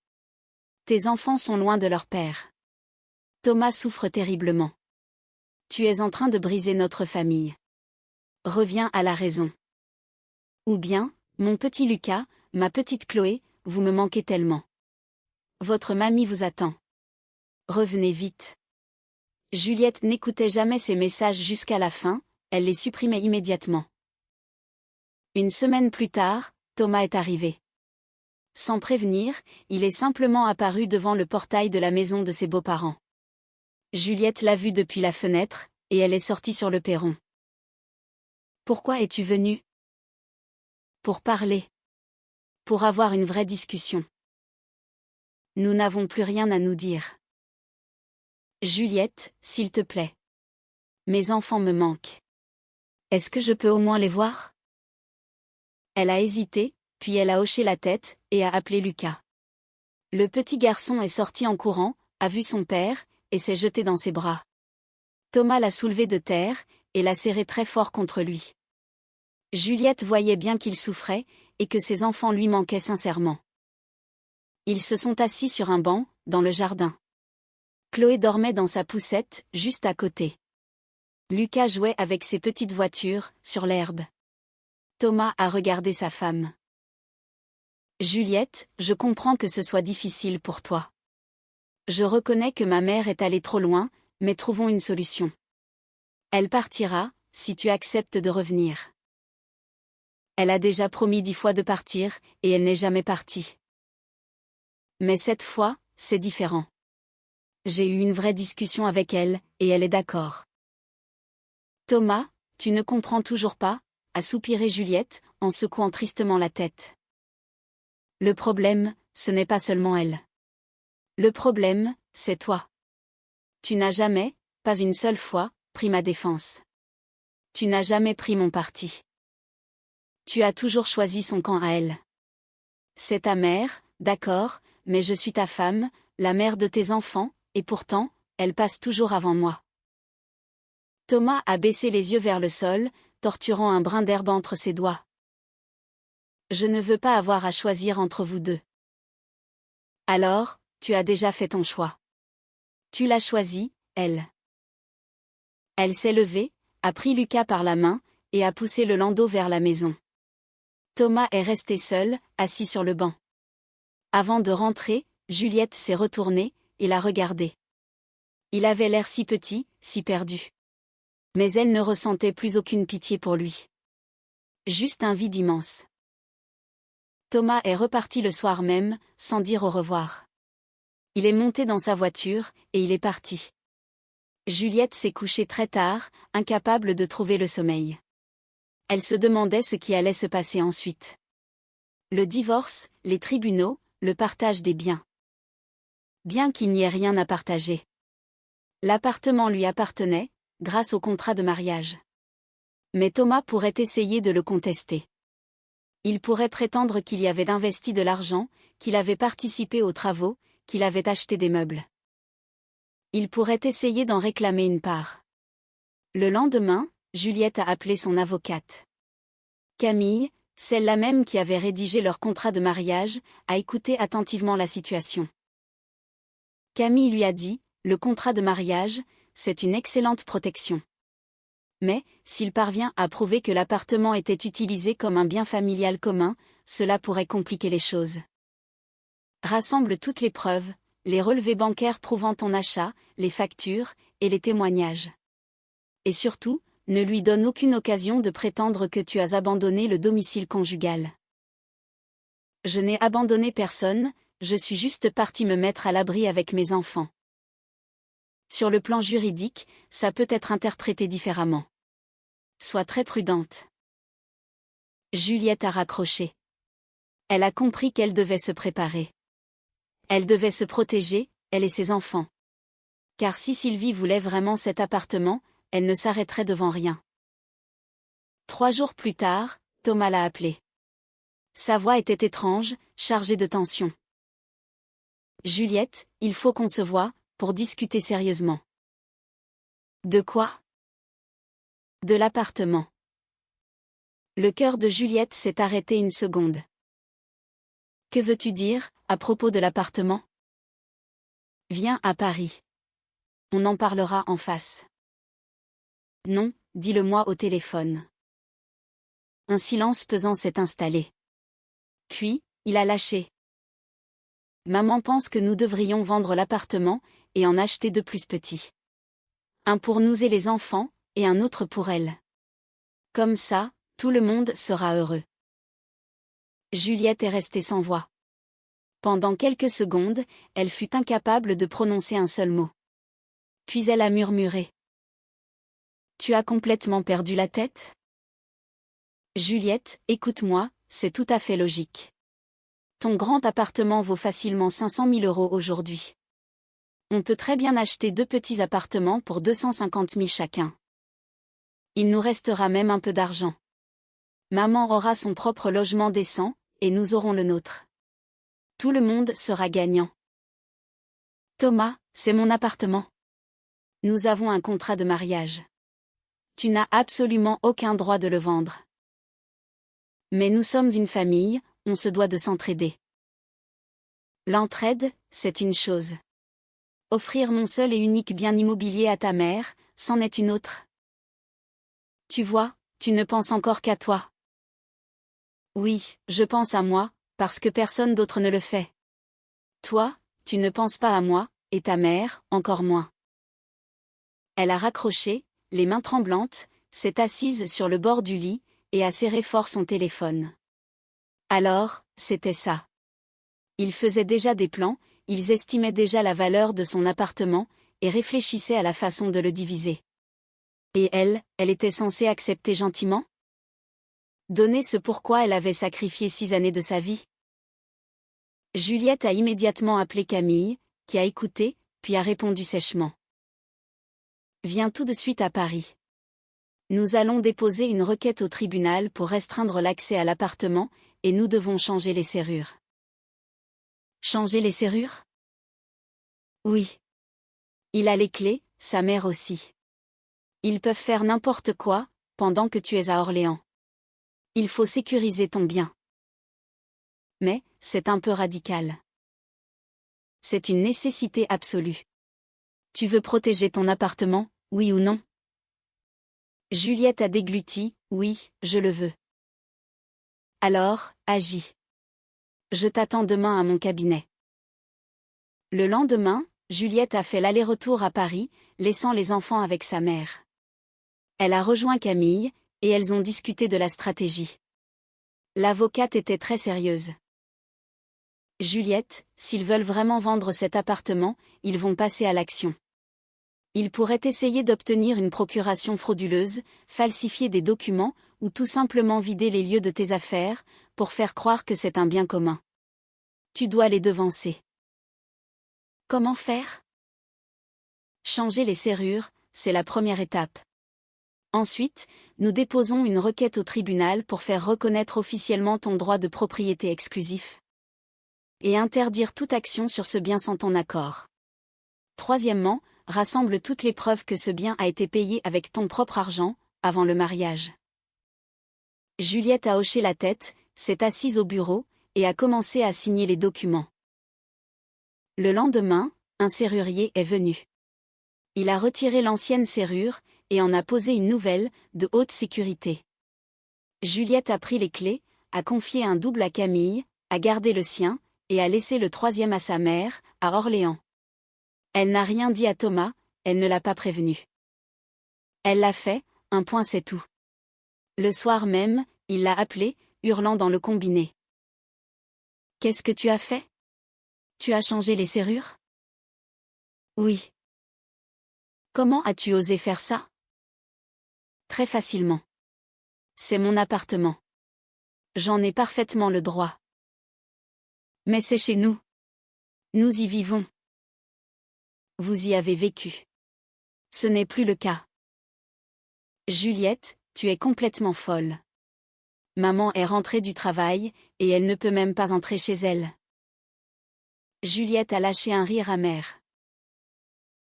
Tes enfants sont loin de leur père. Thomas souffre terriblement. Tu es en train de briser notre famille. Reviens à la raison. Ou bien, mon petit Lucas, ma petite Chloé, vous me manquez tellement. Votre mamie vous attend. Revenez vite. » Juliette n'écoutait jamais ces messages jusqu'à la fin, elle les supprimait immédiatement. Une semaine plus tard, Thomas est arrivé. Sans prévenir, il est simplement apparu devant le portail de la maison de ses beaux-parents. Juliette l'a vu depuis la fenêtre, et elle est sortie sur le perron. « Pourquoi es-tu venue ? » ?»« Pour parler. Pour avoir une vraie discussion. Nous n'avons plus rien à nous dire. » « Juliette, s'il te plaît. Mes enfants me manquent. Est-ce que je peux au moins les voir ? » Elle a hésité, puis elle a hoché la tête, et a appelé Lucas. Le petit garçon est sorti en courant, a vu son père, et s'est jeté dans ses bras. Thomas l'a soulevé de terre, et l'a serré très fort contre lui. Juliette voyait bien qu'il souffrait, et que ses enfants lui manquaient sincèrement. Ils se sont assis sur un banc, dans le jardin. Chloé dormait dans sa poussette, juste à côté. Lucas jouait avec ses petites voitures, sur l'herbe. Thomas a regardé sa femme. Juliette, je comprends que ce soit difficile pour toi. Je reconnais que ma mère est allée trop loin, mais trouvons une solution. Elle partira, si tu acceptes de revenir. Elle a déjà promis 10 fois de partir, et elle n'est jamais partie. Mais cette fois, c'est différent. J'ai eu une vraie discussion avec elle, et elle est d'accord. Thomas, tu ne comprends toujours pas, a soupiré Juliette, en secouant tristement la tête. Le problème, ce n'est pas seulement elle. Le problème, c'est toi. Tu n'as jamais, pas une seule fois, pris ma défense. Tu n'as jamais pris mon parti. Tu as toujours choisi son camp à elle. C'est ta mère, d'accord, mais je suis ta femme, la mère de tes enfants, et pourtant, elle passe toujours avant moi. Thomas a baissé les yeux vers le sol, torturant un brin d'herbe entre ses doigts. Je ne veux pas avoir à choisir entre vous deux. Alors, tu as déjà fait ton choix. Tu l'as choisi, elle. Elle s'est levée, a pris Lucas par la main, et a poussé le landau vers la maison. Thomas est resté seul, assis sur le banc. Avant de rentrer, Juliette s'est retournée, et l'a regardé. Il avait l'air si petit, si perdu. Mais elle ne ressentait plus aucune pitié pour lui. Juste un vide immense. Thomas est reparti le soir même, sans dire au revoir. Il est monté dans sa voiture, et il est parti. Juliette s'est couchée très tard, incapable de trouver le sommeil. Elle se demandait ce qui allait se passer ensuite. Le divorce, les tribunaux, le partage des biens. Bien qu'il n'y ait rien à partager. L'appartement lui appartenait, grâce au contrat de mariage. Mais Thomas pourrait essayer de le contester. Il pourrait prétendre qu'il y avait investi de l'argent, qu'il avait participé aux travaux, qu'il avait acheté des meubles. Il pourrait essayer d'en réclamer une part. Le lendemain, Juliette a appelé son avocate. Camille, celle-là même qui avait rédigé leur contrat de mariage, a écouté attentivement la situation. Camille lui a dit, le contrat de mariage, c'est une excellente protection. Mais, s'il parvient à prouver que l'appartement était utilisé comme un bien familial commun, cela pourrait compliquer les choses. Rassemble toutes les preuves, les relevés bancaires prouvant ton achat, les factures, et les témoignages. Et surtout, ne lui donne aucune occasion de prétendre que tu as abandonné le domicile conjugal. Je n'ai abandonné personne, je suis juste partie me mettre à l'abri avec mes enfants. Sur le plan juridique, ça peut être interprété différemment. Sois très prudente. Juliette a raccroché. Elle a compris qu'elle devait se préparer. Elle devait se protéger, elle et ses enfants. Car si Sylvie voulait vraiment cet appartement, elle ne s'arrêterait devant rien. 3 jours plus tard, Thomas l'a appelée. Sa voix était étrange, chargée de tension. Juliette, il faut qu'on se voie, pour discuter sérieusement. De quoi? De l'appartement. Le cœur de Juliette s'est arrêté une seconde. Que veux-tu dire, à propos de l'appartement? Viens à Paris. On en parlera en face. Non, dis-le-moi au téléphone. Un silence pesant s'est installé. Puis, il a lâché. Maman pense que nous devrions vendre l'appartement, et en acheter 2 plus petits. Un pour nous et les enfants, et un autre pour elle. Comme ça, tout le monde sera heureux. Juliette est restée sans voix. Pendant quelques secondes, elle fut incapable de prononcer un seul mot. Puis elle a murmuré. Tu as complètement perdu la tête? Juliette, écoute-moi, c'est tout à fait logique. Ton grand appartement vaut facilement 500 000 € aujourd'hui. On peut très bien acheter 2 petits appartements pour 250 000 chacun. Il nous restera même un peu d'argent. Maman aura son propre logement décent, et nous aurons le nôtre. Tout le monde sera gagnant. Thomas, c'est mon appartement. Nous avons un contrat de mariage. Tu n'as absolument aucun droit de le vendre. Mais nous sommes une famille, on se doit de s'entraider. L'entraide, c'est une chose. Offrir mon seul et unique bien immobilier à ta mère, c'en est une autre. Tu vois, tu ne penses encore qu'à toi. Oui, je pense à moi, parce que personne d'autre ne le fait. Toi, tu ne penses pas à moi, et ta mère, encore moins. Elle a raccroché, les mains tremblantes, s'est assise sur le bord du lit, et a serré fort son téléphone. Alors, c'était ça. Ils faisaient déjà des plans, ils estimaient déjà la valeur de son appartement, et réfléchissaient à la façon de le diviser. Et elle était censée accepter gentiment? Donner ce pourquoi elle avait sacrifié 6 années de sa vie? Juliette a immédiatement appelé Camille, qui a écouté, puis a répondu sèchement. Viens tout de suite à Paris. Nous allons déposer une requête au tribunal pour restreindre l'accès à l'appartement, et nous devons changer les serrures. Changer les serrures? Oui. Il a les clés, sa mère aussi. Ils peuvent faire n'importe quoi, pendant que tu es à Orléans. Il faut sécuriser ton bien. Mais, c'est un peu radical. C'est une nécessité absolue. Tu veux protéger ton appartement, oui ou non? Juliette a dégluti, oui, je le veux. Alors, agis. Je t'attends demain à mon cabinet. Le lendemain, Juliette a fait l'aller-retour à Paris, laissant les enfants avec sa mère. Elle a rejoint Camille, et elles ont discuté de la stratégie. L'avocate était très sérieuse. Juliette, s'ils veulent vraiment vendre cet appartement, ils vont passer à l'action. Ils pourraient essayer d'obtenir une procuration frauduleuse, falsifier des documents, ou tout simplement vider les lieux de tes affaires, pour faire croire que c'est un bien commun. Tu dois les devancer. Comment faire? Changer les serrures, c'est la première étape. Ensuite, nous déposons une requête au tribunal pour faire reconnaître officiellement ton droit de propriété exclusif. Et interdire toute action sur ce bien sans ton accord. Troisièmement, rassemble toutes les preuves que ce bien a été payé avec ton propre argent, avant le mariage. Juliette a hoché la tête, s'est assise au bureau, et a commencé à signer les documents. Le lendemain, un serrurier est venu. Il a retiré l'ancienne serrure, et en a posé une nouvelle, de haute sécurité. Juliette a pris les clés, a confié un double à Camille, a gardé le sien, et a laissé le troisième à sa mère, à Orléans. Elle n'a rien dit à Thomas, elle ne l'a pas prévenu. Elle l'a fait, un point c'est tout. Le soir même, il l'a appelé, hurlant dans le combiné. Qu'est-ce que tu as fait? Tu as changé les serrures? Oui. Comment as-tu osé faire ça? Très facilement. C'est mon appartement. J'en ai parfaitement le droit. Mais c'est chez nous. Nous y vivons. Vous y avez vécu. Ce n'est plus le cas. Juliette, tu es complètement folle. Maman est rentrée du travail, et elle ne peut même pas entrer chez elle. Juliette a lâché un rire amer.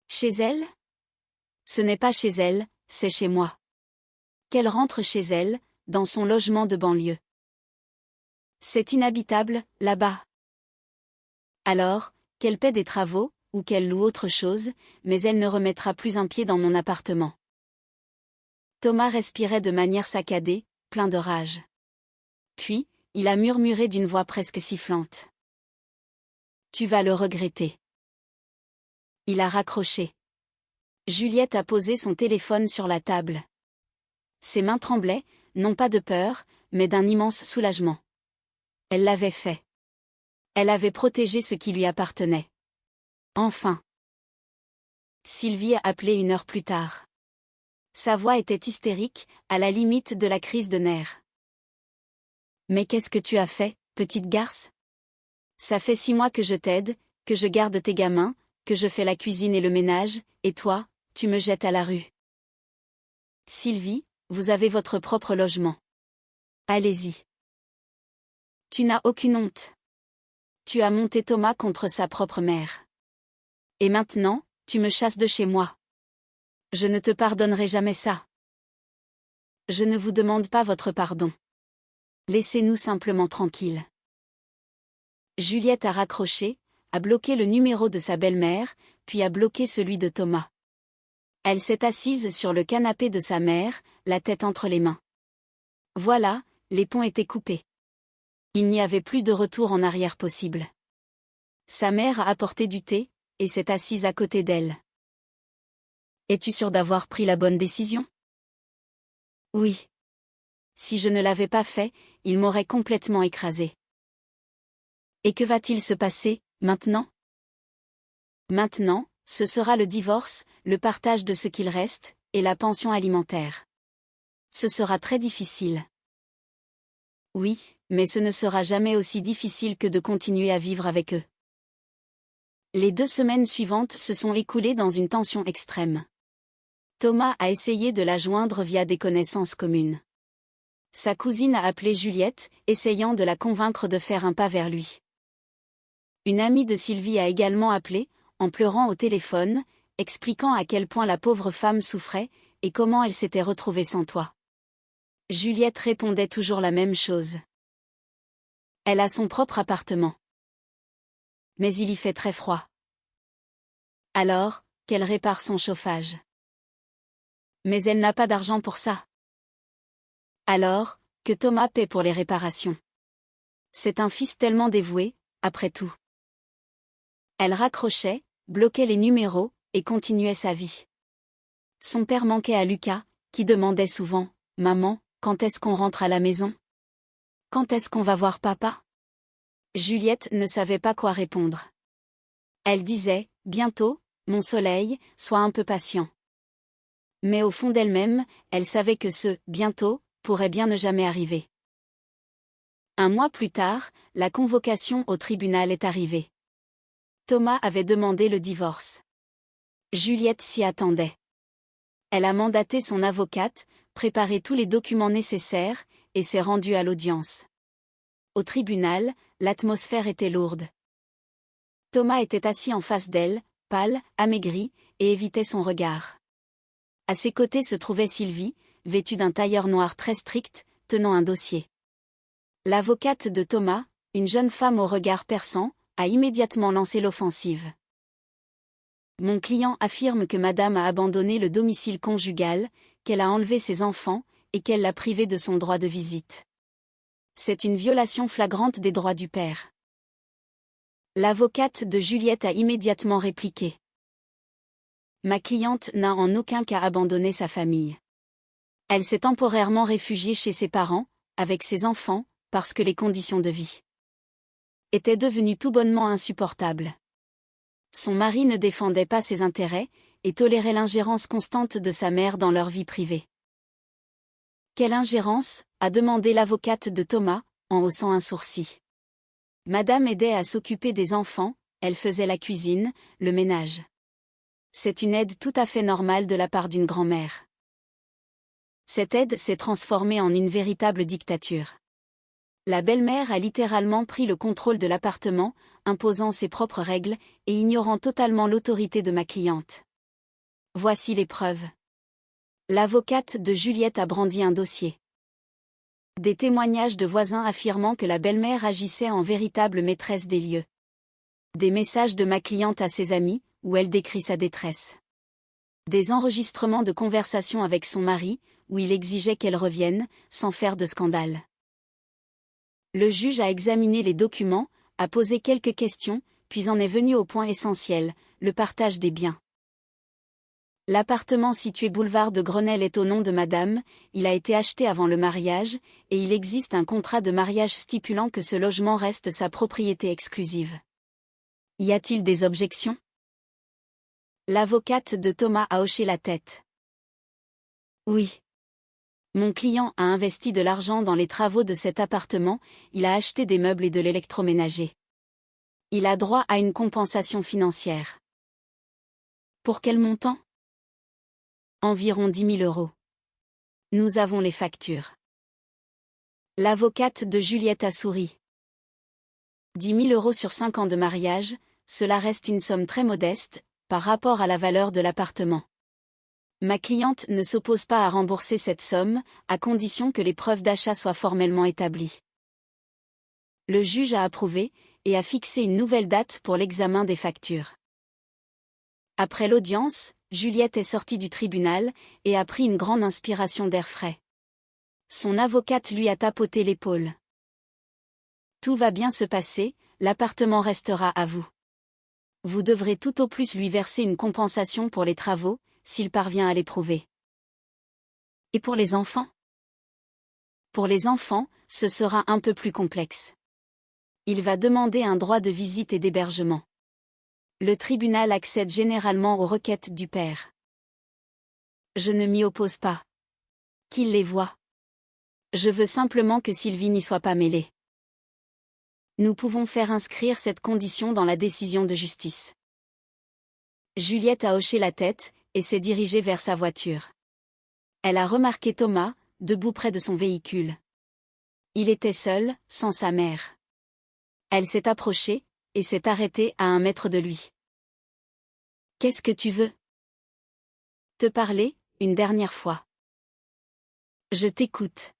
Chez elle? Ce n'est pas chez elle, c'est chez moi. Qu'elle rentre chez elle, dans son logement de banlieue. C'est inhabitable, là-bas. Alors, qu'elle paie des travaux, ou qu'elle loue autre chose, mais elle ne remettra plus un pied dans mon appartement. Thomas respirait de manière saccadée, plein de rage. Puis, il a murmuré d'une voix presque sifflante. Tu vas le regretter. Il a raccroché. Juliette a posé son téléphone sur la table. Ses mains tremblaient, non pas de peur, mais d'un immense soulagement. Elle l'avait fait. Elle avait protégé ce qui lui appartenait. Enfin. Sylvie a appelé 1 heure plus tard. Sa voix était hystérique, à la limite de la crise de nerfs. Mais qu'est-ce que tu as fait, petite garce? Ça fait 6 mois que je t'aide, que je garde tes gamins, que je fais la cuisine et le ménage, et toi, tu me jettes à la rue. Sylvie, vous avez votre propre logement. Allez-y. Tu n'as aucune honte. Tu as monté Thomas contre sa propre mère. Et maintenant, tu me chasses de chez moi. Je ne te pardonnerai jamais ça. Je ne vous demande pas votre pardon. Laissez-nous simplement tranquilles. Juliette a raccroché, a bloqué le numéro de sa belle-mère, puis a bloqué celui de Thomas. Elle s'est assise sur le canapé de sa mère, la tête entre les mains. Voilà, les ponts étaient coupés. Il n'y avait plus de retour en arrière possible. Sa mère a apporté du thé, et s'est assise à côté d'elle. Es-tu sûre d'avoir pris la bonne décision? Oui. Si je ne l'avais pas fait, il m'aurait complètement écrasé. Et que va-t-il se passer, maintenant? Maintenant, ce sera le divorce, le partage de ce qu'il reste, et la pension alimentaire. Ce sera très difficile. Oui, mais ce ne sera jamais aussi difficile que de continuer à vivre avec eux. Les 2 semaines suivantes se sont écoulées dans une tension extrême. Thomas a essayé de la joindre via des connaissances communes. Sa cousine a appelé Juliette, essayant de la convaincre de faire un pas vers lui. Une amie de Sylvie a également appelé, en pleurant au téléphone, expliquant à quel point la pauvre femme souffrait, et comment elle s'était retrouvée sans toit. Juliette répondait toujours la même chose. Elle a son propre appartement. Mais il y fait très froid. Alors, qu'elle répare son chauffage. Mais elle n'a pas d'argent pour ça. Alors, que Thomas paie pour les réparations. C'est un fils tellement dévoué, après tout. Elle raccrochait, bloquait les numéros, et continuait sa vie. Son père manquait à Lucas, qui demandait souvent « Maman, quand est-ce qu'on rentre à la maison? Quand est-ce qu'on va voir papa ?» Juliette ne savait pas quoi répondre. Elle disait « Bientôt, mon soleil, sois un peu patient. » Mais au fond d'elle-même, elle savait que ce « bientôt » pourrait bien ne jamais arriver. Un mois plus tard, la convocation au tribunal est arrivée. Thomas avait demandé le divorce. Juliette s'y attendait. Elle a mandaté son avocate, préparé tous les documents nécessaires, et s'est rendue à l'audience. Au tribunal, l'atmosphère était lourde. Thomas était assis en face d'elle, pâle, amaigri, et évitait son regard. À ses côtés se trouvait Sylvie, vêtue d'un tailleur noir très strict, tenant un dossier. L'avocate de Thomas, une jeune femme au regard perçant, a immédiatement lancé l'offensive. Mon client affirme que madame a abandonné le domicile conjugal, qu'elle a enlevé ses enfants, et qu'elle l'a privé de son droit de visite. C'est une violation flagrante des droits du père. L'avocate de Juliette a immédiatement répliqué. Ma cliente n'a en aucun cas abandonné sa famille. Elle s'est temporairement réfugiée chez ses parents, avec ses enfants, parce que les conditions de vie étaient devenues tout bonnement insupportables. Son mari ne défendait pas ses intérêts, et tolérait l'ingérence constante de sa mère dans leur vie privée. Quelle ingérence, a demandé l'avocate de Thomas, en haussant un sourcil. Madame aidait à s'occuper des enfants, elle faisait la cuisine, le ménage. C'est une aide tout à fait normale de la part d'une grand-mère. Cette aide s'est transformée en une véritable dictature. La belle-mère a littéralement pris le contrôle de l'appartement, imposant ses propres règles, et ignorant totalement l'autorité de ma cliente. Voici les preuves. L'avocate de Juliette a brandi un dossier. Des témoignages de voisins affirmant que la belle-mère agissait en véritable maîtresse des lieux. Des messages de ma cliente à ses amis, où elle décrit sa détresse. Des enregistrements de conversations avec son mari, où il exigeait qu'elle revienne, sans faire de scandale. Le juge a examiné les documents, a posé quelques questions, puis en est venu au point essentiel, le partage des biens. L'appartement situé boulevard de Grenelle est au nom de madame, il a été acheté avant le mariage, et il existe un contrat de mariage stipulant que ce logement reste sa propriété exclusive. Y a-t-il des objections? L'avocate de Thomas a hoché la tête. Oui. Mon client a investi de l'argent dans les travaux de cet appartement, il a acheté des meubles et de l'électroménager. Il a droit à une compensation financière. Pour quel montant? Environ 10 000 €. Nous avons les factures. L'avocate de Juliette a souri. 10 000 € sur 5 ans de mariage, cela reste une somme très modeste, par rapport à la valeur de l'appartement. Ma cliente ne s'oppose pas à rembourser cette somme, à condition que les preuves d'achat soient formellement établies. Le juge a approuvé, et a fixé une nouvelle date pour l'examen des factures. Après l'audience, Juliette est sortie du tribunal, et a pris une grande inspiration d'air frais. Son avocate lui a tapoté l'épaule. Tout va bien se passer, l'appartement restera à vous. Vous devrez tout au plus lui verser une compensation pour les travaux, s'il parvient à les prouver. Et pour les enfants? Pour les enfants, ce sera un peu plus complexe. Il va demander un droit de visite et d'hébergement. Le tribunal accède généralement aux requêtes du père. Je ne m'y oppose pas. Qu'il les voie. Je veux simplement que Sylvie n'y soit pas mêlée. Nous pouvons faire inscrire cette condition dans la décision de justice. Juliette a hoché la tête, et s'est dirigée vers sa voiture. Elle a remarqué Thomas, debout près de son véhicule. Il était seul, sans sa mère. Elle s'est approchée, et s'est arrêtée à 1 mètre de lui. « Qu'est-ce que tu veux ? » ?»« Te parler, une dernière fois. »« Je t'écoute. »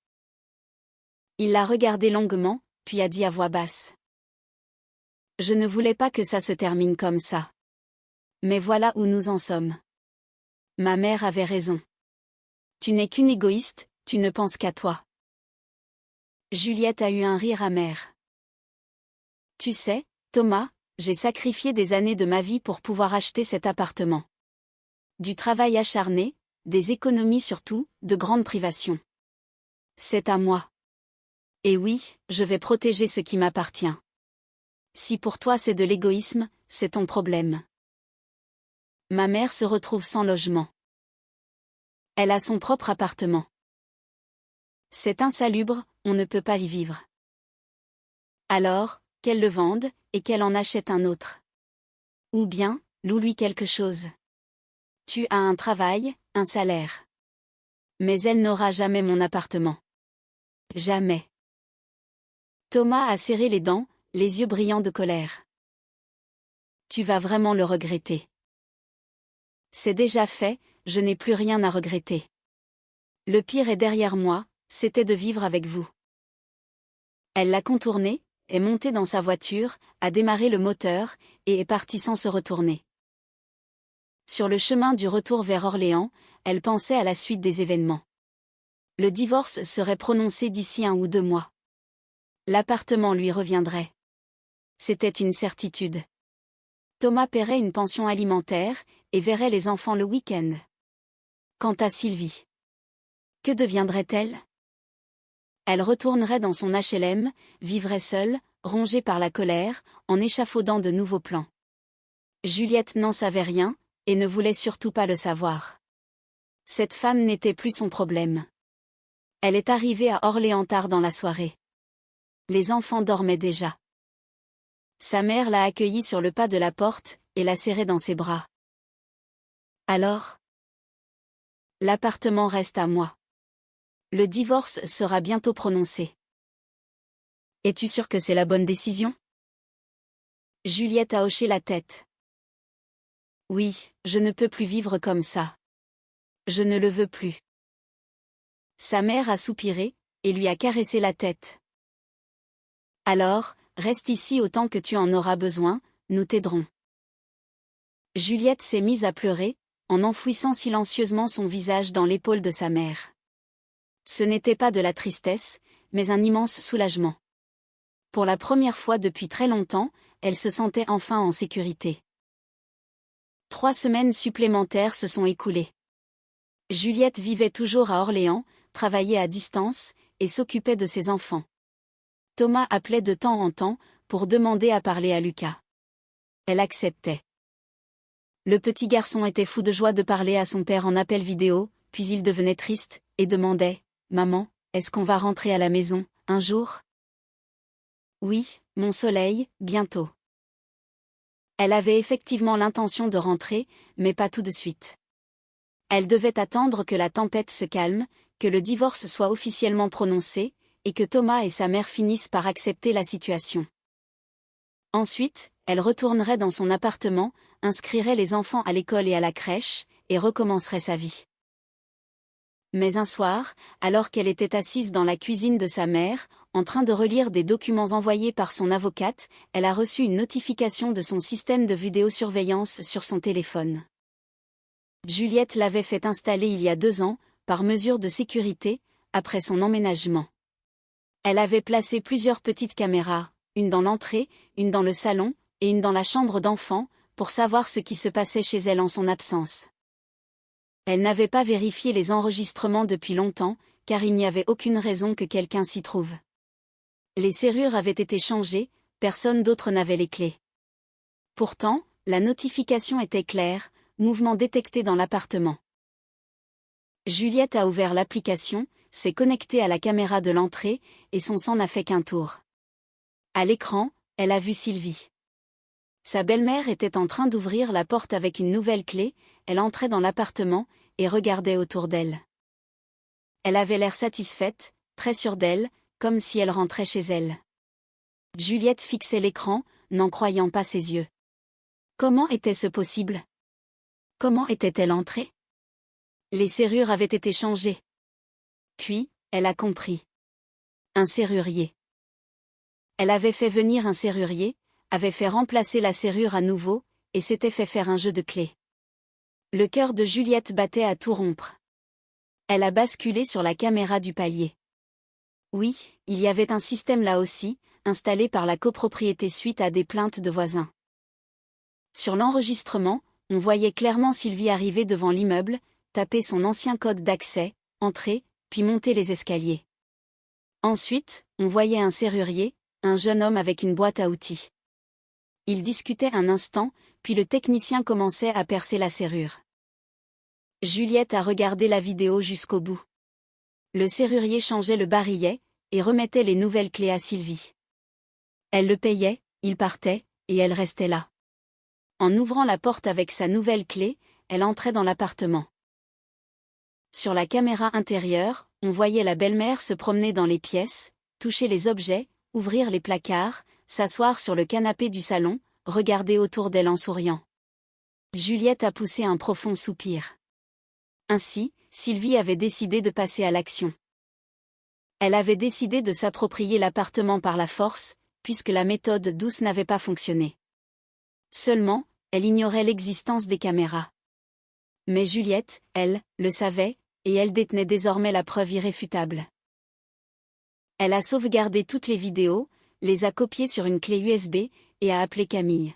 Il l'a regardé longuement, puis a dit à voix basse. « Je ne voulais pas que ça se termine comme ça. Mais voilà où nous en sommes. Ma mère avait raison. Tu n'es qu'une égoïste, tu ne penses qu'à toi. » Juliette a eu un rire amer. « Tu sais, Thomas, j'ai sacrifié des années de ma vie pour pouvoir acheter cet appartement. Du travail acharné, des économies surtout, de grandes privations. C'est à moi. Et oui, je vais protéger ce qui m'appartient. Si pour toi c'est de l'égoïsme, c'est ton problème. Ma mère se retrouve sans logement. Elle a son propre appartement. C'est insalubre, on ne peut pas y vivre. Alors, qu'elle le vende, et qu'elle en achète un autre. Ou bien, loue-lui quelque chose. Tu as un travail, un salaire. Mais elle n'aura jamais mon appartement. Jamais. » Thomas a serré les dents, les yeux brillants de colère. « Tu vas vraiment le regretter. » »« C'est déjà fait, je n'ai plus rien à regretter. Le pire est derrière moi, c'était de vivre avec vous. » Elle l'a contourné, est montée dans sa voiture, a démarré le moteur, et est partie sans se retourner. Sur le chemin du retour vers Orléans, elle pensait à la suite des événements. Le divorce serait prononcé d'ici 1 ou 2 mois. L'appartement lui reviendrait. C'était une certitude. Thomas paierait une pension alimentaire, et verrait les enfants le week-end. Quant à Sylvie, que deviendrait-elle? Elle retournerait dans son HLM, vivrait seule, rongée par la colère, en échafaudant de nouveaux plans. Juliette n'en savait rien, et ne voulait surtout pas le savoir. Cette femme n'était plus son problème. Elle est arrivée à Orléans tard dans la soirée. Les enfants dormaient déjà. Sa mère l'a accueillie sur le pas de la porte, et l'a serrée dans ses bras. « Alors ? L'appartement reste à moi. Le divorce sera bientôt prononcé. Es-tu sûre que c'est la bonne décision ? » Juliette a hoché la tête. « Oui, je ne peux plus vivre comme ça. Je ne le veux plus. » Sa mère a soupiré, et lui a caressé la tête. « Alors, reste ici autant que tu en auras besoin, nous t'aiderons. » Juliette s'est mise à pleurer, en enfouissant silencieusement son visage dans l'épaule de sa mère. Ce n'était pas de la tristesse, mais un immense soulagement. Pour la première fois depuis très longtemps, elle se sentait enfin en sécurité. 3 semaines supplémentaires se sont écoulées. Juliette vivait toujours à Orléans, travaillait à distance, et s'occupait de ses enfants. Thomas appelait de temps en temps, pour demander à parler à Lucas. Elle acceptait. Le petit garçon était fou de joie de parler à son père en appel vidéo, puis il devenait triste, et demandait « Maman, est-ce qu'on va rentrer à la maison, un jour ?»« Oui, mon soleil, bientôt. » Elle avait effectivement l'intention de rentrer, mais pas tout de suite. Elle devait attendre que la tempête se calme, que le divorce soit officiellement prononcé, et que Thomas et sa mère finissent par accepter la situation. Ensuite, elle retournerait dans son appartement, inscrirait les enfants à l'école et à la crèche, et recommencerait sa vie. Mais un soir, alors qu'elle était assise dans la cuisine de sa mère, en train de relire des documents envoyés par son avocate, elle a reçu une notification de son système de vidéosurveillance sur son téléphone. Juliette l'avait fait installer il y a 2 ans, par mesure de sécurité, après son emménagement. Elle avait placé plusieurs petites caméras, une dans l'entrée, une dans le salon, et une dans la chambre d'enfant, pour savoir ce qui se passait chez elle en son absence. Elle n'avait pas vérifié les enregistrements depuis longtemps, car il n'y avait aucune raison que quelqu'un s'y trouve. Les serrures avaient été changées, personne d'autre n'avait les clés. Pourtant, la notification était claire, mouvement détecté dans l'appartement. Juliette a ouvert l'application, s'est connectée à la caméra de l'entrée, et son sang n'a fait qu'un tour. À l'écran, elle a vu Sylvie. Sa belle-mère était en train d'ouvrir la porte avec une nouvelle clé, elle entrait dans l'appartement, et regardait autour d'elle. Elle avait l'air satisfaite, très sûre d'elle, comme si elle rentrait chez elle. Juliette fixait l'écran, n'en croyant pas ses yeux. Comment était-ce possible? Comment était-elle entrée? Les serrures avaient été changées. Puis, elle a compris. Un serrurier. Elle avait fait venir un serrurier, avait fait remplacer la serrure à nouveau, et s'était fait faire un jeu de clés. Le cœur de Juliette battait à tout rompre. Elle a basculé sur la caméra du palier. Oui, il y avait un système là aussi, installé par la copropriété suite à des plaintes de voisins. Sur l'enregistrement, on voyait clairement Sylvie arriver devant l'immeuble, taper son ancien code d'accès, entrer, puis monter les escaliers. Ensuite, on voyait un serrurier, un jeune homme avec une boîte à outils. Ils discutaient un instant, puis le technicien commençait à percer la serrure. Juliette a regardé la vidéo jusqu'au bout. Le serrurier changeait le barillet, et remettait les nouvelles clés à Sylvie. Elle le payait, il partait, et elle restait là. En ouvrant la porte avec sa nouvelle clé, elle entrait dans l'appartement. Sur la caméra intérieure, on voyait la belle-mère se promener dans les pièces, toucher les objets, ouvrir les placards, s'asseoir sur le canapé du salon, regarder autour d'elle en souriant. Juliette a poussé un profond soupir. Ainsi, Sylvie avait décidé de passer à l'action. Elle avait décidé de s'approprier l'appartement par la force, puisque la méthode douce n'avait pas fonctionné. Seulement, elle ignorait l'existence des caméras. Mais Juliette, elle, le savait, et elle détenait désormais la preuve irréfutable. Elle a sauvegardé toutes les vidéos, les a copiées sur une clé USB, et a appelé Camille.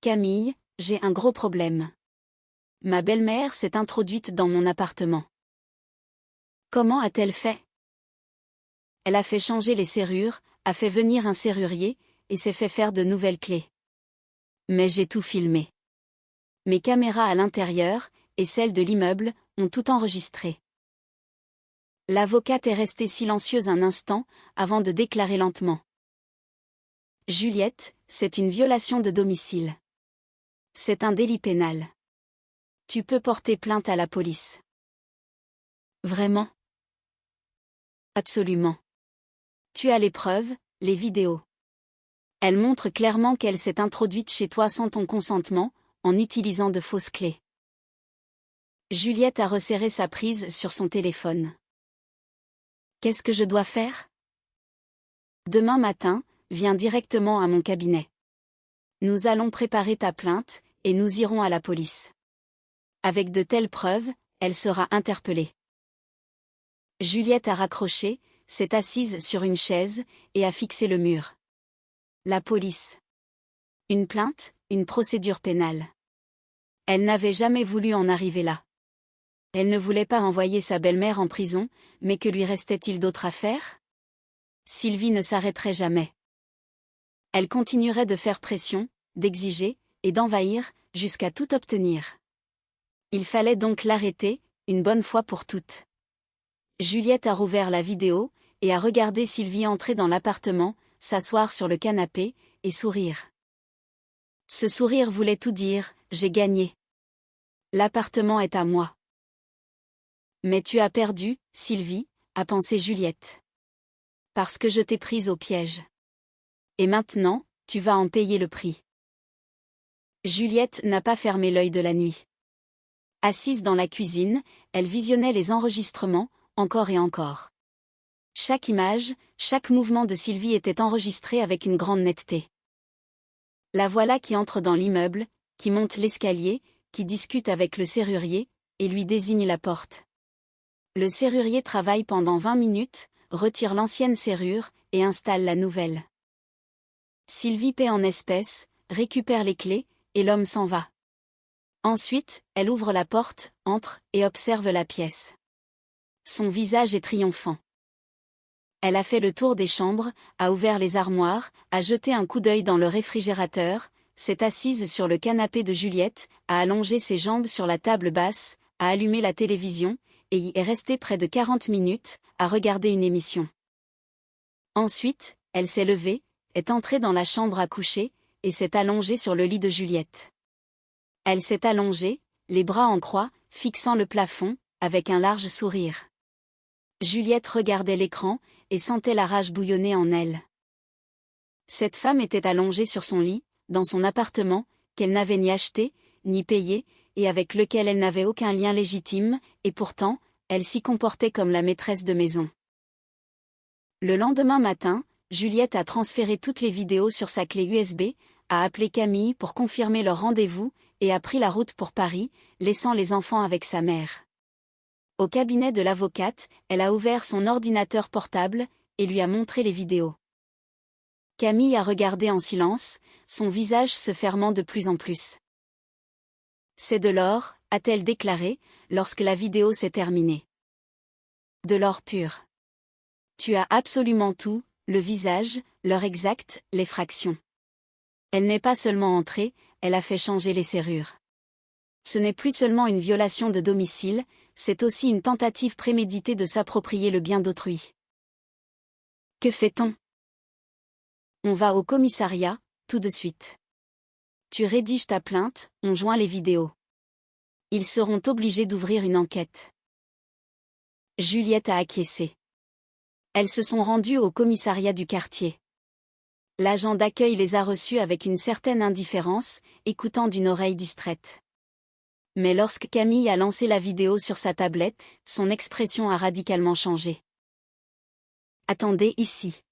Camille, j'ai un gros problème. Ma belle-mère s'est introduite dans mon appartement. Comment a-t-elle fait? Elle a fait changer les serrures, a fait venir un serrurier, et s'est fait faire de nouvelles clés. Mais j'ai tout filmé. Mes caméras à l'intérieur, et celles de l'immeuble, ont tout enregistré. L'avocate est restée silencieuse un instant, avant de déclarer lentement. Juliette, c'est une violation de domicile. C'est un délit pénal. Tu peux porter plainte à la police. Vraiment? Absolument. Tu as les preuves, les vidéos. Elle montre clairement qu'elle s'est introduite chez toi sans ton consentement, en utilisant de fausses clés. Juliette a resserré sa prise sur son téléphone. Qu'est-ce que je dois faire? Demain matin, viens directement à mon cabinet. Nous allons préparer ta plainte, et nous irons à la police. Avec de telles preuves, elle sera interpellée. Juliette a raccroché, s'est assise sur une chaise, et a fixé le mur. La police. Une plainte, une procédure pénale. Elle n'avait jamais voulu en arriver là. Elle ne voulait pas envoyer sa belle-mère en prison, mais que lui restait-il d'autre à faire? Sylvie ne s'arrêterait jamais. Elle continuerait de faire pression, d'exiger, et d'envahir, jusqu'à tout obtenir. Il fallait donc l'arrêter, une bonne fois pour toutes. Juliette a rouvert la vidéo, et a regardé Sylvie entrer dans l'appartement, s'asseoir sur le canapé, et sourire. Ce sourire voulait tout dire, j'ai gagné. L'appartement est à moi. Mais tu as perdu, Sylvie, a pensé Juliette. Parce que je t'ai prise au piège. Et maintenant, tu vas en payer le prix. Juliette n'a pas fermé l'œil de la nuit. Assise dans la cuisine, elle visionnait les enregistrements, encore et encore. Chaque image, chaque mouvement de Sylvie était enregistré avec une grande netteté. La voilà qui entre dans l'immeuble, qui monte l'escalier, qui discute avec le serrurier, et lui désigne la porte. Le serrurier travaille pendant 20 minutes, retire l'ancienne serrure, et installe la nouvelle. Sylvie paie en espèces, récupère les clés, et l'homme s'en va. Ensuite, elle ouvre la porte, entre, et observe la pièce. Son visage est triomphant. Elle a fait le tour des chambres, a ouvert les armoires, a jeté un coup d'œil dans le réfrigérateur, s'est assise sur le canapé de Juliette, a allongé ses jambes sur la table basse, a allumé la télévision, et y est restée près de 40 minutes, à regarder une émission. Ensuite, elle s'est levée, est entrée dans la chambre à coucher, et s'est allongée sur le lit de Juliette. Elle s'est allongée, les bras en croix, fixant le plafond, avec un large sourire. Juliette regardait l'écran, et sentait la rage bouillonner en elle. Cette femme était allongée sur son lit, dans son appartement, qu'elle n'avait ni acheté, ni payé, et avec lequel elle n'avait aucun lien légitime, et pourtant, elle s'y comportait comme la maîtresse de maison. Le lendemain matin, Juliette a transféré toutes les vidéos sur sa clé USB, a appelé Camille pour confirmer leur rendez-vous, et a pris la route pour Paris, laissant les enfants avec sa mère. Au cabinet de l'avocate, elle a ouvert son ordinateur portable, et lui a montré les vidéos. Camille a regardé en silence, son visage se fermant de plus en plus. C'est de l'or, a-t-elle déclaré, lorsque la vidéo s'est terminée. De l'or pur. Tu as absolument tout, le visage, l'heure exacte, les fractions. Elle n'est pas seulement entrée, elle a fait changer les serrures. Ce n'est plus seulement une violation de domicile, c'est aussi une tentative préméditée de s'approprier le bien d'autrui. Que fait-on? On va au commissariat, tout de suite. Tu rédiges ta plainte, on joint les vidéos. Ils seront obligés d'ouvrir une enquête. Juliette a acquiescé. Elles se sont rendues au commissariat du quartier. L'agent d'accueil les a reçues avec une certaine indifférence, écoutant d'une oreille distraite. Mais lorsque Camille a lancé la vidéo sur sa tablette, son expression a radicalement changé. Attendez ici.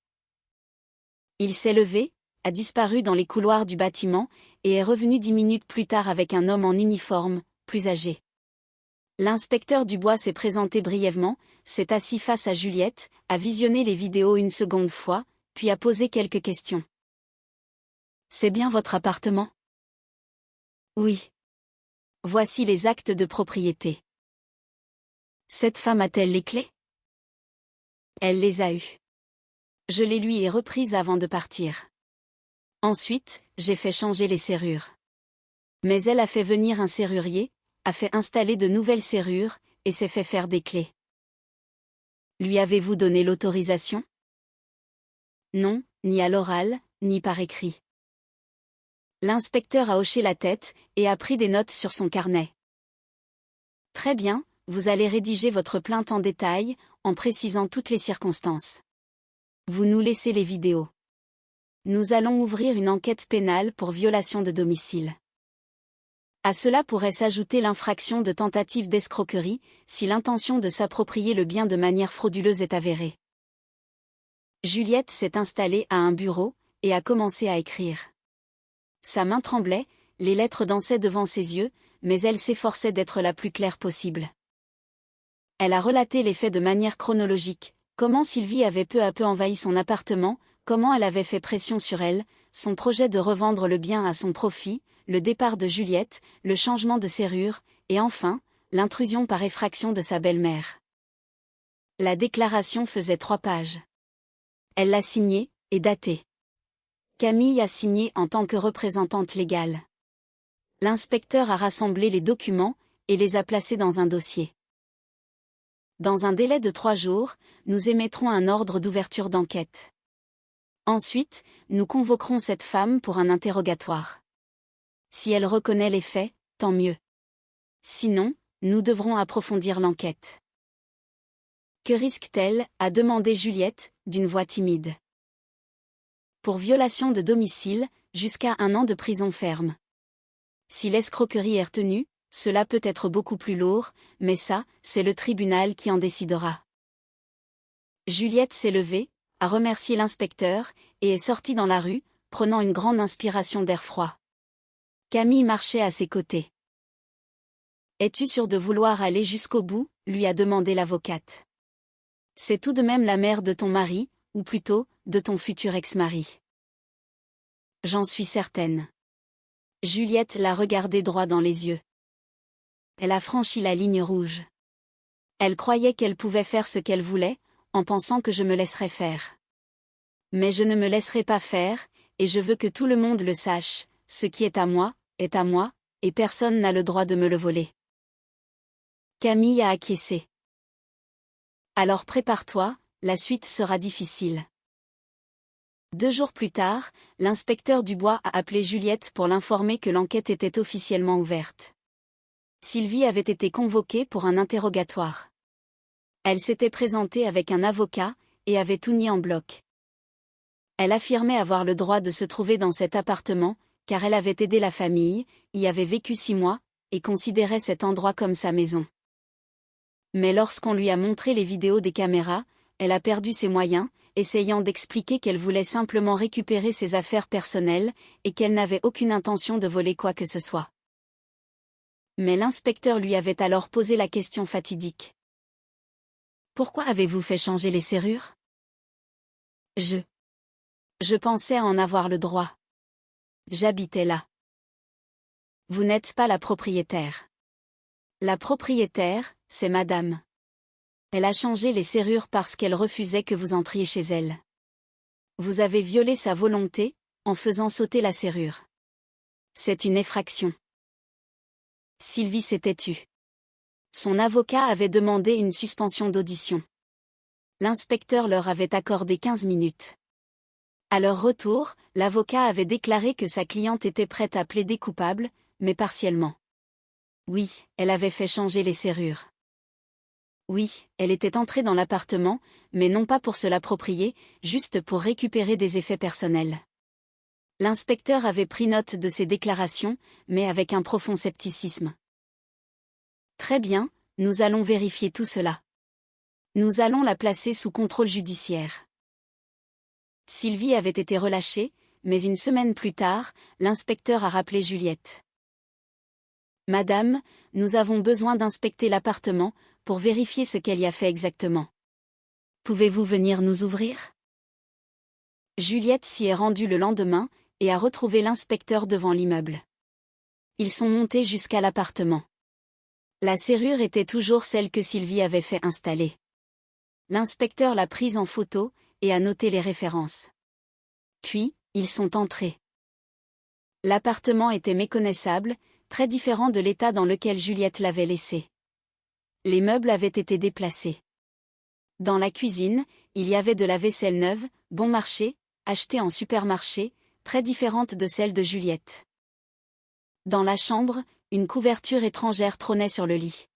Il s'est levé, a disparu dans les couloirs du bâtiment, et est revenu 10 minutes plus tard avec un homme en uniforme, plus âgé. L'inspecteur Dubois s'est présenté brièvement, s'est assis face à Juliette, a visionné les vidéos une seconde fois, puis a posé quelques questions. C'est bien votre appartement? Oui. Voici les actes de propriété. Cette femme a-t-elle les clés? Elle les a eues. Je les lui ai reprises avant de partir. Ensuite, j'ai fait changer les serrures. Mais elle a fait venir un serrurier, a fait installer de nouvelles serrures, et s'est fait faire des clés. Lui avez-vous donné l'autorisation? Non, ni à l'oral, ni par écrit. L'inspecteur a hoché la tête, et a pris des notes sur son carnet. Très bien, vous allez rédiger votre plainte en détail, en précisant toutes les circonstances. Vous nous laissez les vidéos. Nous allons ouvrir une enquête pénale pour violation de domicile. À cela pourrait s'ajouter l'infraction de tentative d'escroquerie, si l'intention de s'approprier le bien de manière frauduleuse est avérée. Juliette s'est installée à un bureau, et a commencé à écrire. Sa main tremblait, les lettres dansaient devant ses yeux, mais elle s'efforçait d'être la plus claire possible. Elle a relaté les faits de manière chronologique, comment Sylvie avait peu à peu envahi son appartement, comment elle avait fait pression sur elle, son projet de revendre le bien à son profit, le départ de Juliette, le changement de serrure, et enfin, l'intrusion par effraction de sa belle-mère. La déclaration faisait 3 pages. Elle l'a signée, et datée. Camille a signé en tant que représentante légale. L'inspecteur a rassemblé les documents, et les a placés dans un dossier. Dans un délai de 3 jours, nous émettrons un ordre d'ouverture d'enquête. Ensuite, nous convoquerons cette femme pour un interrogatoire. Si elle reconnaît les faits, tant mieux. Sinon, nous devrons approfondir l'enquête. Que risque-t-elle? A demandé Juliette, d'une voix timide. pour violation de domicile, jusqu'à 1 an de prison ferme. Si l'escroquerie est retenue, cela peut être beaucoup plus lourd, mais ça, c'est le tribunal qui en décidera. Juliette s'est levée, a remercié l'inspecteur, et est sortie dans la rue, prenant une grande inspiration d'air froid. Camille marchait à ses côtés. « Es-tu sûre de vouloir aller jusqu'au bout ?» lui a demandé l'avocate. « C'est tout de même la mère de ton mari, ou plutôt, de ton futur ex-mari. » J'en suis certaine. Juliette l'a regardé droit dans les yeux. Elle a franchi la ligne rouge. Elle croyait qu'elle pouvait faire ce qu'elle voulait, en pensant que je me laisserais faire. Mais je ne me laisserai pas faire, et je veux que tout le monde le sache, ce qui est à moi, et personne n'a le droit de me le voler. Camille a acquiescé. Alors prépare-toi, la suite sera difficile. 2 jours plus tard, l'inspecteur Dubois a appelé Juliette pour l'informer que l'enquête était officiellement ouverte. Sylvie avait été convoquée pour un interrogatoire. Elle s'était présentée avec un avocat, et avait tout nié en bloc. Elle affirmait avoir le droit de se trouver dans cet appartement, car elle avait aidé la famille, y avait vécu 6 mois, et considérait cet endroit comme sa maison. Mais lorsqu'on lui a montré les vidéos des caméras, elle a perdu ses moyens, essayant d'expliquer qu'elle voulait simplement récupérer ses affaires personnelles, et qu'elle n'avait aucune intention de voler quoi que ce soit. Mais l'inspecteur lui avait alors posé la question fatidique. « Pourquoi avez-vous fait changer les serrures ? » Je pensais en avoir le droit. J'habitais là. Vous n'êtes pas la propriétaire. La propriétaire, c'est madame. Elle a changé les serrures parce qu'elle refusait que vous entriez chez elle. Vous avez violé sa volonté, en faisant sauter la serrure. C'est une effraction. Sylvie s'était tue. Son avocat avait demandé une suspension d'audition. L'inspecteur leur avait accordé 15 minutes. À leur retour, l'avocat avait déclaré que sa cliente était prête à plaider coupable, mais partiellement. Oui, elle avait fait changer les serrures. Oui, elle était entrée dans l'appartement, mais non pas pour se l'approprier, juste pour récupérer des effets personnels. L'inspecteur avait pris note de ces déclarations, mais avec un profond scepticisme. Très bien, nous allons vérifier tout cela. Nous allons la placer sous contrôle judiciaire. Sylvie avait été relâchée, mais une semaine plus tard, l'inspecteur a rappelé Juliette. « Madame, nous avons besoin d'inspecter l'appartement, pour vérifier ce qu'elle y a fait exactement. Pouvez-vous venir nous ouvrir ?» Juliette s'y est rendue le lendemain, et a retrouvé l'inspecteur devant l'immeuble. Ils sont montés jusqu'à l'appartement. La serrure était toujours celle que Sylvie avait fait installer. L'inspecteur l'a prise en photo, et a noté les références. Puis, ils sont entrés. L'appartement était méconnaissable, très différent de l'état dans lequel Juliette l'avait laissé. Les meubles avaient été déplacés. Dans la cuisine, il y avait de la vaisselle neuve, bon marché, achetée en supermarché, très différente de celle de Juliette. Dans la chambre, une couverture étrangère trônait sur le lit.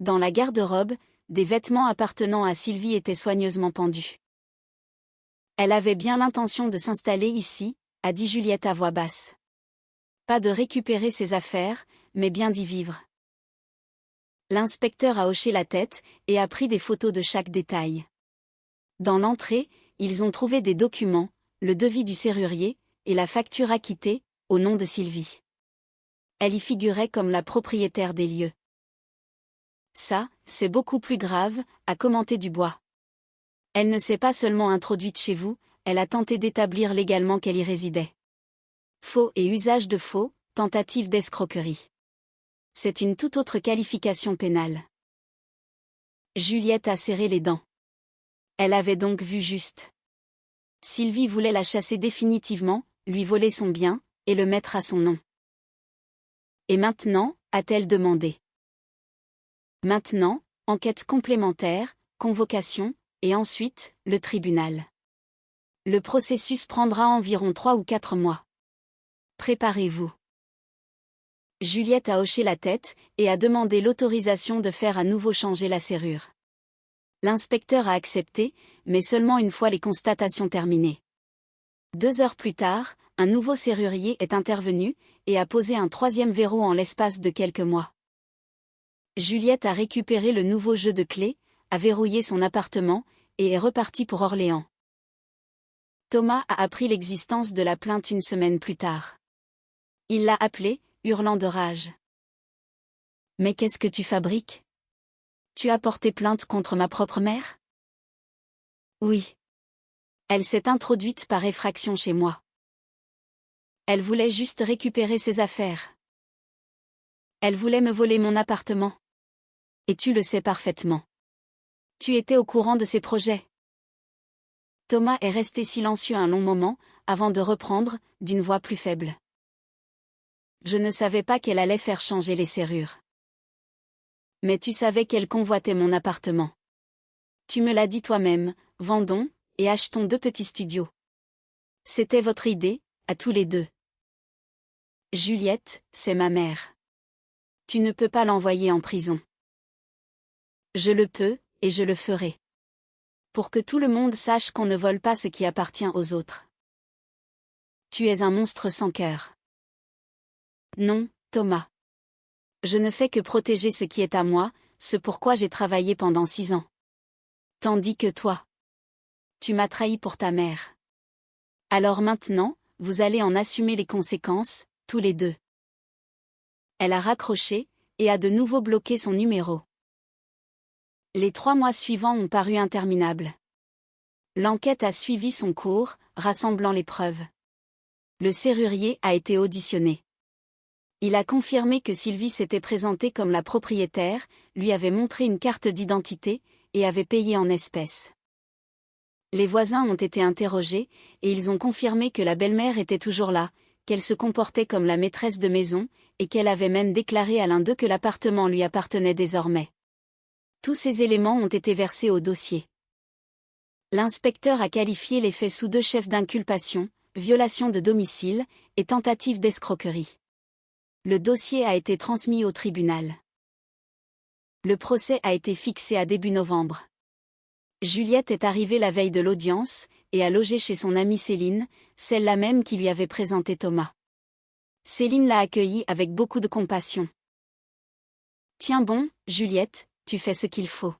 Dans la garde-robe, des vêtements appartenant à Sylvie étaient soigneusement pendus. Elle avait bien l'intention de s'installer ici, a dit Juliette à voix basse. Pas de récupérer ses affaires, mais bien d'y vivre. L'inspecteur a hoché la tête, et a pris des photos de chaque détail. Dans l'entrée, ils ont trouvé des documents, le devis du serrurier, et la facture acquittée, au nom de Sylvie. Elle y figurait comme la propriétaire des lieux. Ça, c'est beaucoup plus grave, a commenté Dubois. Elle ne s'est pas seulement introduite chez vous, elle a tenté d'établir légalement qu'elle y résidait. Faux et usage de faux, tentative d'escroquerie. C'est une toute autre qualification pénale. Juliette a serré les dents. Elle avait donc vu juste. Sylvie voulait la chasser définitivement, lui voler son bien, et le mettre à son nom. Et maintenant, a-t-elle demandé. Maintenant, enquête complémentaire, convocation, et ensuite, le tribunal. Le processus prendra environ 3 ou 4 mois. Préparez-vous. Juliette a hoché la tête, et a demandé l'autorisation de faire à nouveau changer la serrure. L'inspecteur a accepté, mais seulement une fois les constatations terminées. 2 heures plus tard, un nouveau serrurier est intervenu et a posé un 3e verrou en l'espace de quelques mois. Juliette a récupéré le nouveau jeu de clés, a verrouillé son appartement et est repartie pour Orléans. Thomas a appris l'existence de la plainte une semaine plus tard. Il l'a appelée, hurlant de rage. « Mais qu'est-ce que tu fabriques ? Tu as porté plainte contre ma propre mère ? » « Oui. Elle s'est introduite par effraction chez moi. Elle voulait juste récupérer ses affaires. Elle voulait me voler mon appartement. Et tu le sais parfaitement. Tu étais au courant de ses projets. » Thomas est resté silencieux un long moment, avant de reprendre, d'une voix plus faible. « Je ne savais pas qu'elle allait faire changer les serrures. Mais tu savais qu'elle convoitait mon appartement. Tu me l'as dit toi-même, vendons, et achetons 2 petits studios. C'était votre idée, à tous les deux. Juliette, c'est ma mère. Tu ne peux pas l'envoyer en prison. Je le peux, et je le ferai. Pour que tout le monde sache qu'on ne vole pas ce qui appartient aux autres. Tu es un monstre sans cœur. Non, Thomas. Je ne fais que protéger ce qui est à moi, ce pourquoi j'ai travaillé pendant 6 ans. Tandis que toi. Tu m'as trahi pour ta mère. Alors maintenant, vous allez en assumer les conséquences, tous les deux. Elle a raccroché, et a de nouveau bloqué son numéro. Les 3 mois suivants ont paru interminables. L'enquête a suivi son cours, rassemblant les preuves. Le serrurier a été auditionné. Il a confirmé que Sylvie s'était présentée comme la propriétaire, lui avait montré une carte d'identité, et avait payé en espèces. Les voisins ont été interrogés, et ils ont confirmé que la belle-mère était toujours là, qu'elle se comportait comme la maîtresse de maison, et qu'elle avait même déclaré à l'un d'eux que l'appartement lui appartenait désormais. Tous ces éléments ont été versés au dossier. L'inspecteur a qualifié les faits sous 2 chefs d'inculpation, violation de domicile, et tentative d'escroquerie. Le dossier a été transmis au tribunal. Le procès a été fixé à début novembre. Juliette est arrivée la veille de l'audience, et a logé chez son amie Céline, celle-là même qui lui avait présenté Thomas. Céline l'a accueillie avec beaucoup de compassion. « Tiens bon, Juliette, tu fais ce qu'il faut. »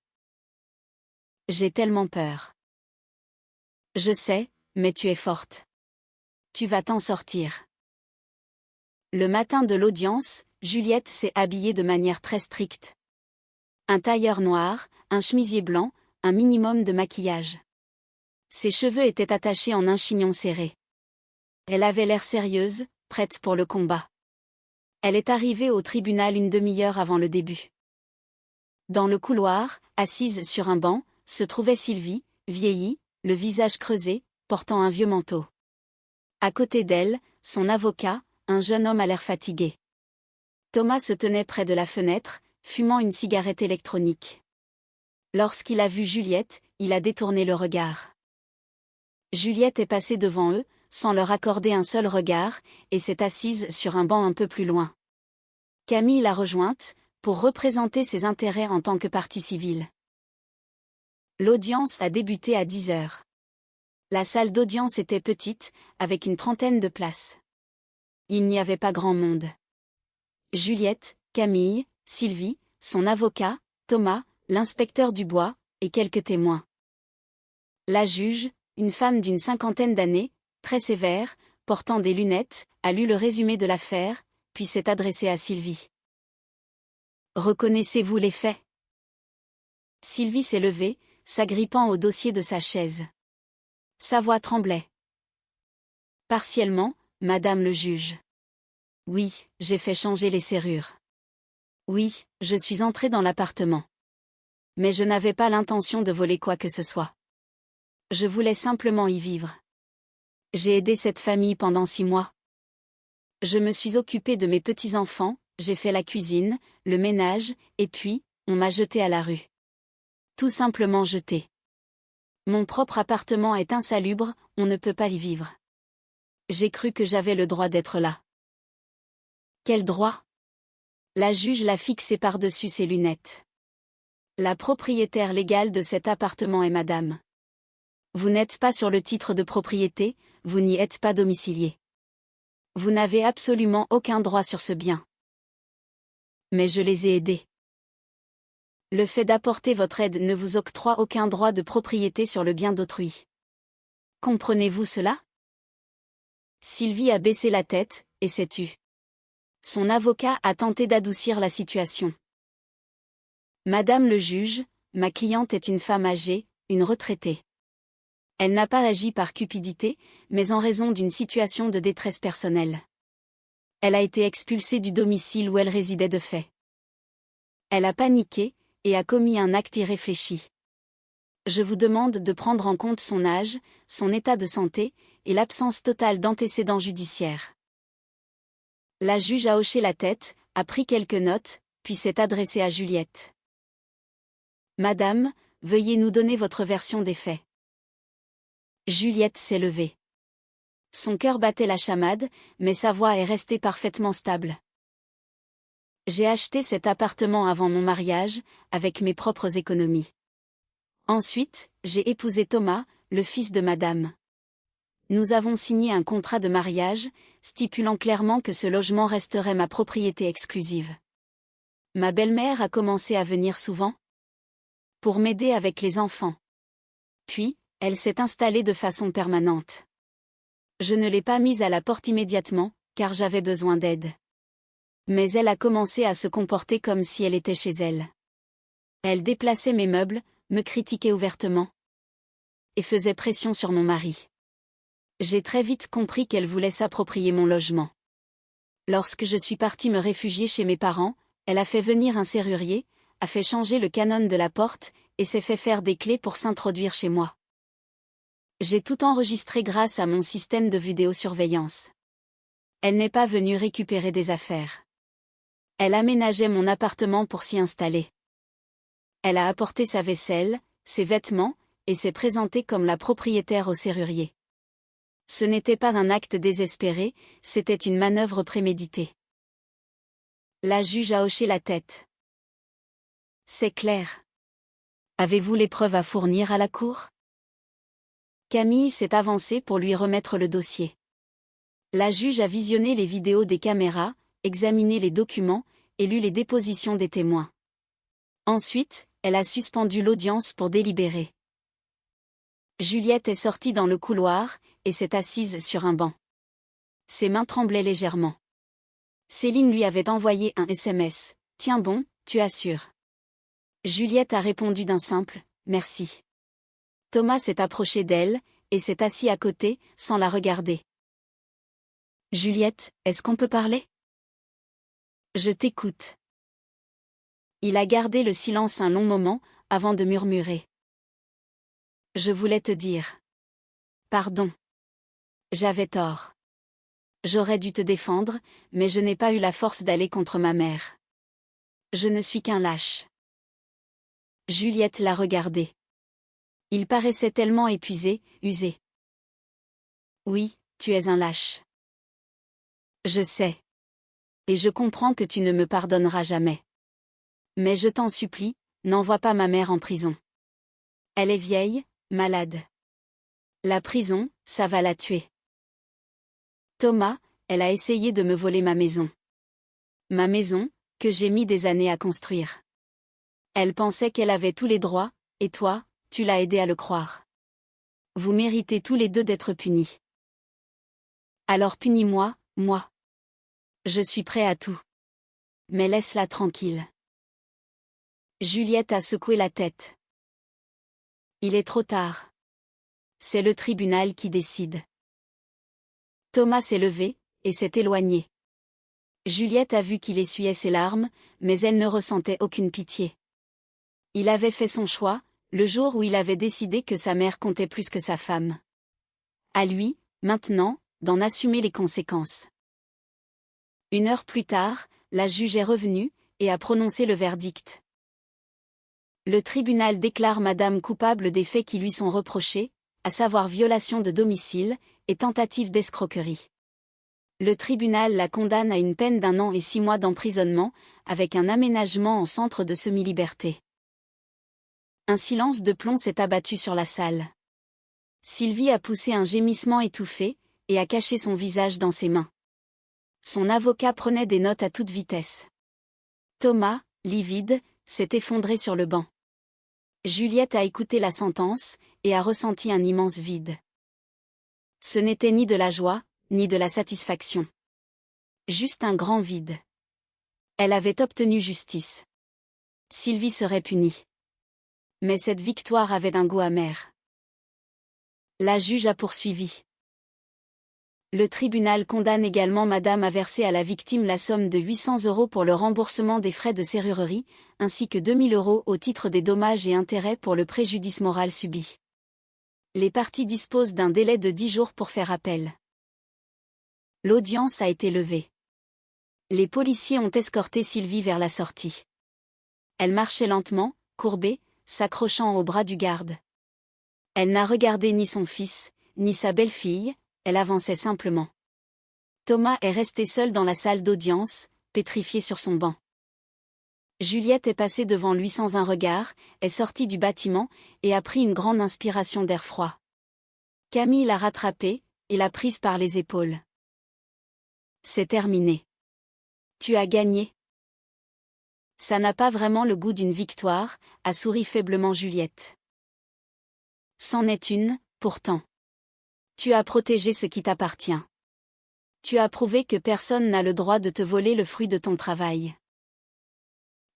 « J'ai tellement peur. »« Je sais, mais tu es forte. Tu vas t'en sortir. » Le matin de l'audience, Juliette s'est habillée de manière très stricte. Un tailleur noir, un chemisier blanc, un minimum de maquillage. Ses cheveux étaient attachés en un chignon serré. Elle avait l'air sérieuse, prête pour le combat. Elle est arrivée au tribunal une demi-heure avant le début. Dans le couloir, assise sur un banc, se trouvait Sylvie, vieillie, le visage creusé, portant un vieux manteau. À côté d'elle, son avocat, un jeune homme à l'air fatigué. Thomas se tenait près de la fenêtre, fumant une cigarette électronique. Lorsqu'il a vu Juliette, il a détourné le regard. Juliette est passée devant eux, sans leur accorder un seul regard, et s'est assise sur un banc un peu plus loin. Camille l'a rejointe, pour représenter ses intérêts en tant que partie civile. L'audience a débuté à 10 heures. La salle d'audience était petite, avec une 30aine de places. Il n'y avait pas grand monde. Juliette, Camille, Sylvie, son avocat, Thomas, l'inspecteur Dubois, et quelques témoins. La juge, une femme d'une 50aine d'années, très sévère, portant des lunettes, a lu le résumé de l'affaire, puis s'est adressée à Sylvie. « Reconnaissez-vous les faits ?» Sylvie s'est levée, s'agrippant au dossier de sa chaise. Sa voix tremblait. « Partiellement, Madame le juge. Oui, j'ai fait changer les serrures. Oui, je suis entrée dans l'appartement. Mais je n'avais pas l'intention de voler quoi que ce soit. Je voulais simplement y vivre. J'ai aidé cette famille pendant 6 mois. Je me suis occupée de mes petits-enfants, j'ai fait la cuisine, le ménage, et puis, on m'a jetée à la rue. Tout simplement jetée. Mon propre appartement est insalubre, on ne peut pas y vivre. J'ai cru que j'avais le droit d'être là. Quel droit ? La juge l'a fixé par-dessus ses lunettes. La propriétaire légale de cet appartement est madame. Vous n'êtes pas sur le titre de propriété, vous n'y êtes pas domicilié. Vous n'avez absolument aucun droit sur ce bien. Mais je les ai aidés. Le fait d'apporter votre aide ne vous octroie aucun droit de propriété sur le bien d'autrui. Comprenez-vous cela? Sylvie a baissé la tête, et s'est tue. Son avocat a tenté d'adoucir la situation. Madame le juge, ma cliente est une femme âgée, une retraitée. Elle n'a pas agi par cupidité, mais en raison d'une situation de détresse personnelle. Elle a été expulsée du domicile où elle résidait de fait. Elle a paniqué, et a commis un acte irréfléchi. Je vous demande de prendre en compte son âge, son état de santé, et l'absence totale d'antécédents judiciaires. La juge a hoché la tête, a pris quelques notes, puis s'est adressée à Juliette. Madame, veuillez nous donner votre version des faits. Juliette s'est levée. Son cœur battait la chamade, mais sa voix est restée parfaitement stable. J'ai acheté cet appartement avant mon mariage, avec mes propres économies. Ensuite, j'ai épousé Thomas, le fils de madame. Nous avons signé un contrat de mariage, stipulant clairement que ce logement resterait ma propriété exclusive. Ma belle-mère a commencé à venir souvent pour m'aider avec les enfants. Puis, elle s'est installée de façon permanente. Je ne l'ai pas mise à la porte immédiatement, car j'avais besoin d'aide. Mais elle a commencé à se comporter comme si elle était chez elle. Elle déplaçait mes meubles, me critiquait ouvertement et faisait pression sur mon mari. J'ai très vite compris qu'elle voulait s'approprier mon logement. Lorsque je suis partie me réfugier chez mes parents, elle a fait venir un serrurier, a fait changer le canon de la porte, et s'est fait faire des clés pour s'introduire chez moi. J'ai tout enregistré grâce à mon système de vidéosurveillance. Elle n'est pas venue récupérer des affaires. Elle aménageait mon appartement pour s'y installer. Elle a apporté sa vaisselle, ses vêtements, et s'est présentée comme la propriétaire au serrurier. Ce n'était pas un acte désespéré, c'était une manœuvre préméditée. La juge a hoché la tête. C'est clair. Avez-vous les preuves à fournir à la cour? Camille s'est avancée pour lui remettre le dossier. La juge a visionné les vidéos des caméras, examiné les documents, et lu les dépositions des témoins. Ensuite, elle a suspendu l'audience pour délibérer. Juliette est sortie dans le couloir, et s'est assise sur un banc. Ses mains tremblaient légèrement. Céline lui avait envoyé un SMS. « Tiens bon, tu assures. » Juliette a répondu d'un simple « Merci ». Thomas s'est approché d'elle, et s'est assis à côté, sans la regarder. « Juliette, est-ce qu'on peut parler ? » « Je t'écoute. » Il a gardé le silence un long moment, avant de murmurer. « Je voulais te dire. Pardon. J'avais tort. J'aurais dû te défendre, mais je n'ai pas eu la force d'aller contre ma mère. Je ne suis qu'un lâche. » Juliette l'a regardé. Il paraissait tellement épuisé, usé. « Oui, tu es un lâche. Je sais. Et je comprends que tu ne me pardonneras jamais. Mais je t'en supplie, n'envoie pas ma mère en prison. Elle est vieille, malade. La prison, ça va la tuer. Thomas, elle a essayé de me voler ma maison. Ma maison, que j'ai mis des années à construire. Elle pensait qu'elle avait tous les droits, et toi, tu l'as aidée à le croire. Vous méritez tous les deux d'être punis. Alors punis-moi, moi. Je suis prêt à tout. Mais laisse-la tranquille. » Juliette a secoué la tête. Il est trop tard. C'est le tribunal qui décide. Thomas s'est levé, et s'est éloigné. Juliette a vu qu'il essuyait ses larmes, mais elle ne ressentait aucune pitié. Il avait fait son choix, le jour où il avait décidé que sa mère comptait plus que sa femme. À lui, maintenant, d'en assumer les conséquences. 1 heure plus tard, la juge est revenue, et a prononcé le verdict. Le tribunal déclare Madame coupable des faits qui lui sont reprochés, à savoir violation de domicile, et tentative d'escroquerie. Le tribunal la condamne à une peine d'1 an et 6 mois d'emprisonnement, avec un aménagement en centre de semi-liberté. Un silence de plomb s'est abattu sur la salle. Sylvie a poussé un gémissement étouffé, et a caché son visage dans ses mains. Son avocat prenait des notes à toute vitesse. Thomas, livide, s'est effondré sur le banc. Juliette a écouté la sentence, et a ressenti un immense vide. Ce n'était ni de la joie, ni de la satisfaction. Juste un grand vide. Elle avait obtenu justice. Sylvie serait punie. Mais cette victoire avait un goût amer. La juge a poursuivi. Le tribunal condamne également Madame à verser à la victime la somme de 800 € pour le remboursement des frais de serrurerie, ainsi que 2000 € au titre des dommages et intérêts pour le préjudice moral subi. Les parties disposent d'un délai de 10 jours pour faire appel. L'audience a été levée. Les policiers ont escorté Sylvie vers la sortie. Elle marchait lentement, courbée, s'accrochant au bras du garde. Elle n'a regardé ni son fils, ni sa belle-fille, elle avançait simplement. Thomas est resté seul dans la salle d'audience, pétrifié sur son banc. Juliette est passée devant lui sans un regard, est sortie du bâtiment, et a pris une grande inspiration d'air froid. Camille l'a rattrapée, et l'a prise par les épaules. C'est terminé. Tu as gagné. Ça n'a pas vraiment le goût d'une victoire, a souri faiblement Juliette. C'en est une, pourtant. Tu as protégé ce qui t'appartient. Tu as prouvé que personne n'a le droit de te voler le fruit de ton travail.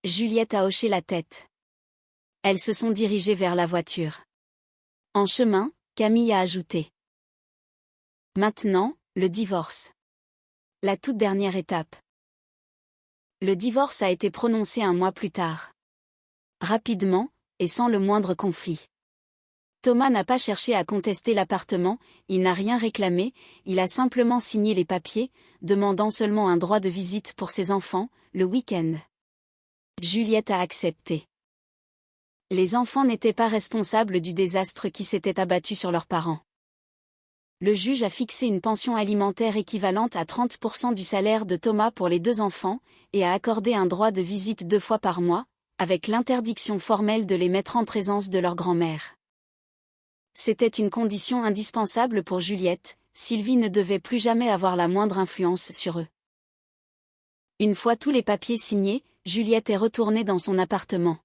Juliette a hoché la tête. Elles se sont dirigées vers la voiture. En chemin, Camille a ajouté. Maintenant, le divorce. La toute dernière étape. Le divorce a été prononcé un mois plus tard. Rapidement, et sans le moindre conflit. Thomas n'a pas cherché à contester l'appartement, il n'a rien réclamé, il a simplement signé les papiers, demandant seulement un droit de visite pour ses enfants, le week-end. Juliette a accepté. Les enfants n'étaient pas responsables du désastre qui s'était abattu sur leurs parents. Le juge a fixé une pension alimentaire équivalente à 30% du salaire de Thomas pour les 2 enfants, et a accordé un droit de visite 2 fois par mois, avec l'interdiction formelle de les mettre en présence de leur grand-mère. C'était une condition indispensable pour Juliette, Sylvie ne devait plus jamais avoir la moindre influence sur eux. Une fois tous les papiers signés, Juliette est retournée dans son appartement.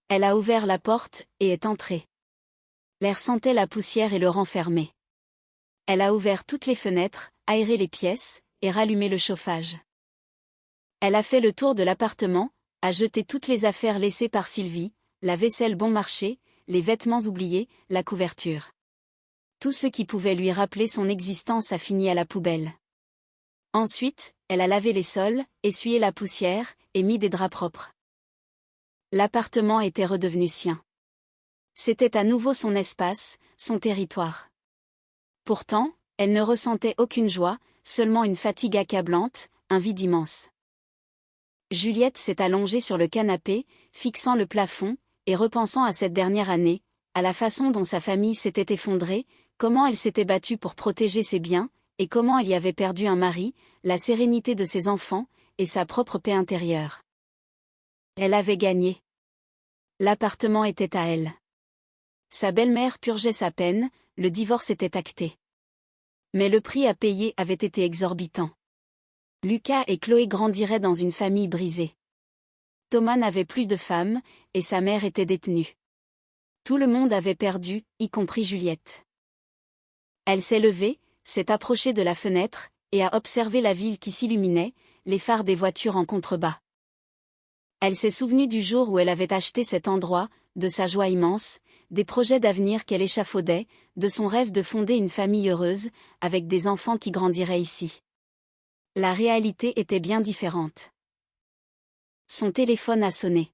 Elle a ouvert la porte, et est entrée. L'air sentait la poussière et le renfermait. Elle a ouvert toutes les fenêtres, aéré les pièces, et rallumé le chauffage. Elle a fait le tour de l'appartement, a jeté toutes les affaires laissées par Sylvie, la vaisselle bon marché, les vêtements oubliés, la couverture. Tout ce qui pouvait lui rappeler son existence a fini à la poubelle. Ensuite, elle a lavé les sols, essuyé la poussière, et mis des draps propres. L'appartement était redevenu sien. C'était à nouveau son espace, son territoire. Pourtant, elle ne ressentait aucune joie, seulement une fatigue accablante, un vide immense. Juliette s'est allongée sur le canapé, fixant le plafond, et repensant à cette dernière année, à la façon dont sa famille s'était effondrée, comment elle s'était battue pour protéger ses biens, et comment elle y avait perdu un mari, la sérénité de ses enfants, et sa propre paix intérieure. Elle avait gagné. L'appartement était à elle. Sa belle-mère purgeait sa peine, le divorce était acté. Mais le prix à payer avait été exorbitant. Lucas et Chloé grandiraient dans une famille brisée. Thomas n'avait plus de femme, et sa mère était détenue. Tout le monde avait perdu, y compris Juliette. Elle s'est levée, s'est approchée de la fenêtre, et a observé la ville qui s'illuminait, les phares des voitures en contrebas. Elle s'est souvenue du jour où elle avait acheté cet endroit, de sa joie immense, des projets d'avenir qu'elle échafaudait, de son rêve de fonder une famille heureuse, avec des enfants qui grandiraient ici. La réalité était bien différente. Son téléphone a sonné.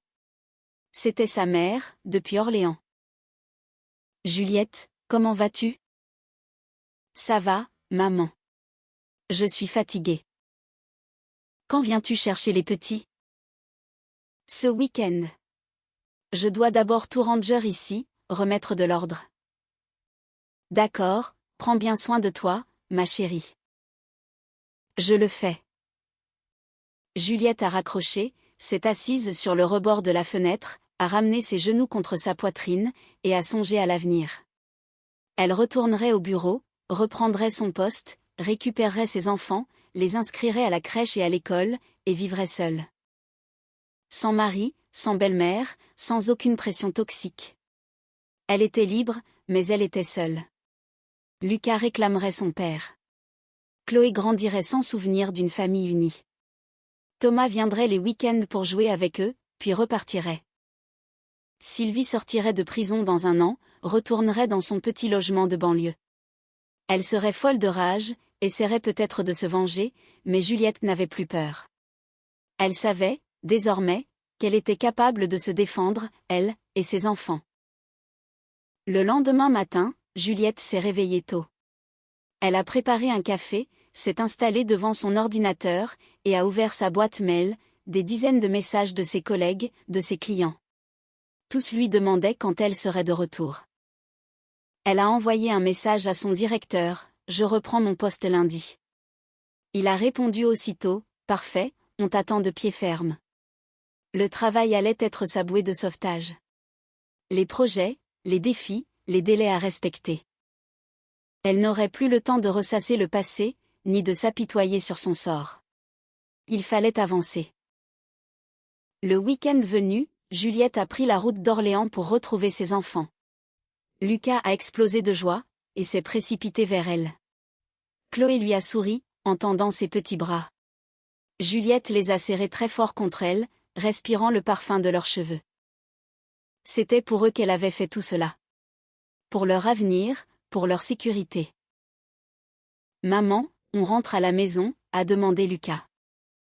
C'était sa mère, depuis Orléans. « Juliette, comment vas-tu ? » ?»« Ça va, maman. Je suis fatiguée. »« Quand viens-tu chercher les petits ? » ?»« Ce week-end. Je dois d'abord tout ranger ici, remettre de l'ordre. »« D'accord, prends bien soin de toi, ma chérie. »« Je le fais. » Juliette a raccroché, s'est assise sur le rebord de la fenêtre, a ramené ses genoux contre sa poitrine, et a songé à l'avenir. Elle retournerait au bureau, reprendrait son poste, récupérerait ses enfants, les inscrirait à la crèche et à l'école, et vivrait seule. Sans mari, sans belle-mère, sans aucune pression toxique. Elle était libre, mais elle était seule. Lucas réclamerait son père. Chloé grandirait sans souvenir d'une famille unie. Thomas viendrait les week-ends pour jouer avec eux, puis repartirait. Sylvie sortirait de prison dans 1 an, retournerait dans son petit logement de banlieue. Elle serait folle de rage, essaierait peut-être de se venger, mais Juliette n'avait plus peur. Elle savait, désormais, qu'elle était capable de se défendre, elle, et ses enfants. Le lendemain matin, Juliette s'est réveillée tôt. Elle a préparé un café, s'est installée devant son ordinateur, et a ouvert sa boîte mail, des dizaines de messages de ses collègues, de ses clients. Tous lui demandaient quand elle serait de retour. Elle a envoyé un message à son directeur, « Je reprends mon poste lundi ». Il a répondu aussitôt, « Parfait, on t'attend de pied ferme ». Le travail allait être sa bouée de sauvetage. Les projets, les défis, les délais à respecter. Elle n'aurait plus le temps de ressasser le passé, ni de s'apitoyer sur son sort. Il fallait avancer. Le week-end venu, Juliette a pris la route d'Orléans pour retrouver ses enfants. Lucas a explosé de joie, et s'est précipité vers elle. Chloé lui a souri, en tendant ses petits bras. Juliette les a serrés très fort contre elle, respirant le parfum de leurs cheveux. C'était pour eux qu'elle avait fait tout cela. Pour leur avenir, pour leur sécurité. « Maman, on rentre à la maison ?» a demandé Lucas.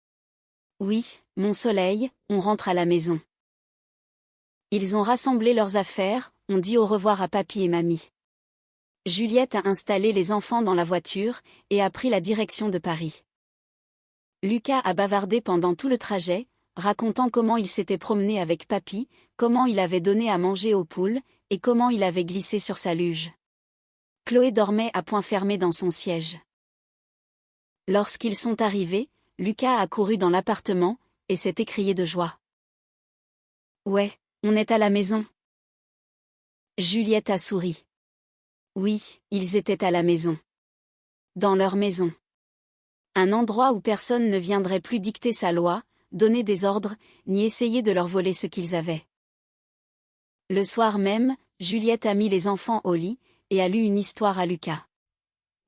« Oui, mon soleil, on rentre à la maison. » Ils ont rassemblé leurs affaires, ont dit au revoir à papy et mamie. Juliette a installé les enfants dans la voiture, et a pris la direction de Paris. Lucas a bavardé pendant tout le trajet, racontant comment il s'était promené avec papy, comment il avait donné à manger aux poules, et comment il avait glissé sur sa luge. Chloé dormait à poing fermé dans son siège. Lorsqu'ils sont arrivés, Lucas a couru dans l'appartement, et s'est écrié de joie. « Ouais, on est à la maison. » Juliette a souri. Oui, ils étaient à la maison. Dans leur maison. Un endroit où personne ne viendrait plus dicter sa loi, donner des ordres, ni essayer de leur voler ce qu'ils avaient. Le soir même, Juliette a mis les enfants au lit, et a lu une histoire à Lucas.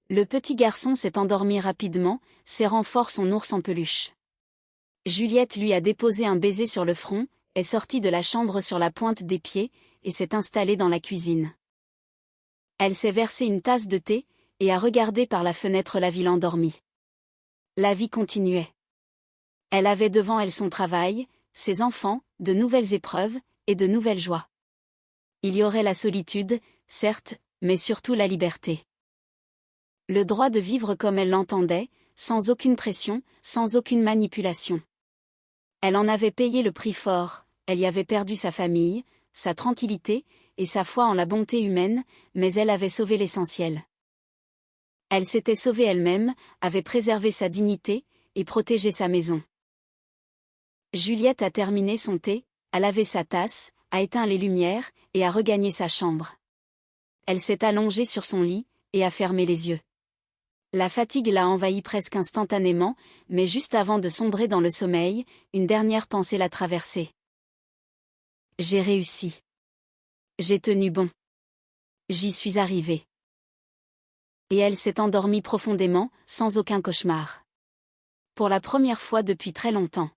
Le petit garçon s'est endormi rapidement, serrant fort son ours en peluche. Juliette lui a déposé un baiser sur le front, est sortie de la chambre sur la pointe des pieds, et s'est installée dans la cuisine. Elle s'est versé une tasse de thé, et a regardé par la fenêtre la ville endormie. La vie continuait. Elle avait devant elle son travail, ses enfants, de nouvelles épreuves, et de nouvelles joies. Il y aurait la solitude, certes, mais surtout la liberté. Le droit de vivre comme elle l'entendait, sans aucune pression, sans aucune manipulation. Elle en avait payé le prix fort, elle y avait perdu sa famille, sa tranquillité, et sa foi en la bonté humaine, mais elle avait sauvé l'essentiel. Elle s'était sauvée elle-même, avait préservé sa dignité, et protégé sa maison. Juliette a terminé son thé, a lavé sa tasse, a éteint les lumières, et a regagné sa chambre. Elle s'est allongée sur son lit, et a fermé les yeux. La fatigue l'a envahie presque instantanément, mais juste avant de sombrer dans le sommeil, une dernière pensée l'a traversée. J'ai réussi. J'ai tenu bon. J'y suis arrivée. Et elle s'est endormie profondément, sans aucun cauchemar. Pour la première fois depuis très longtemps.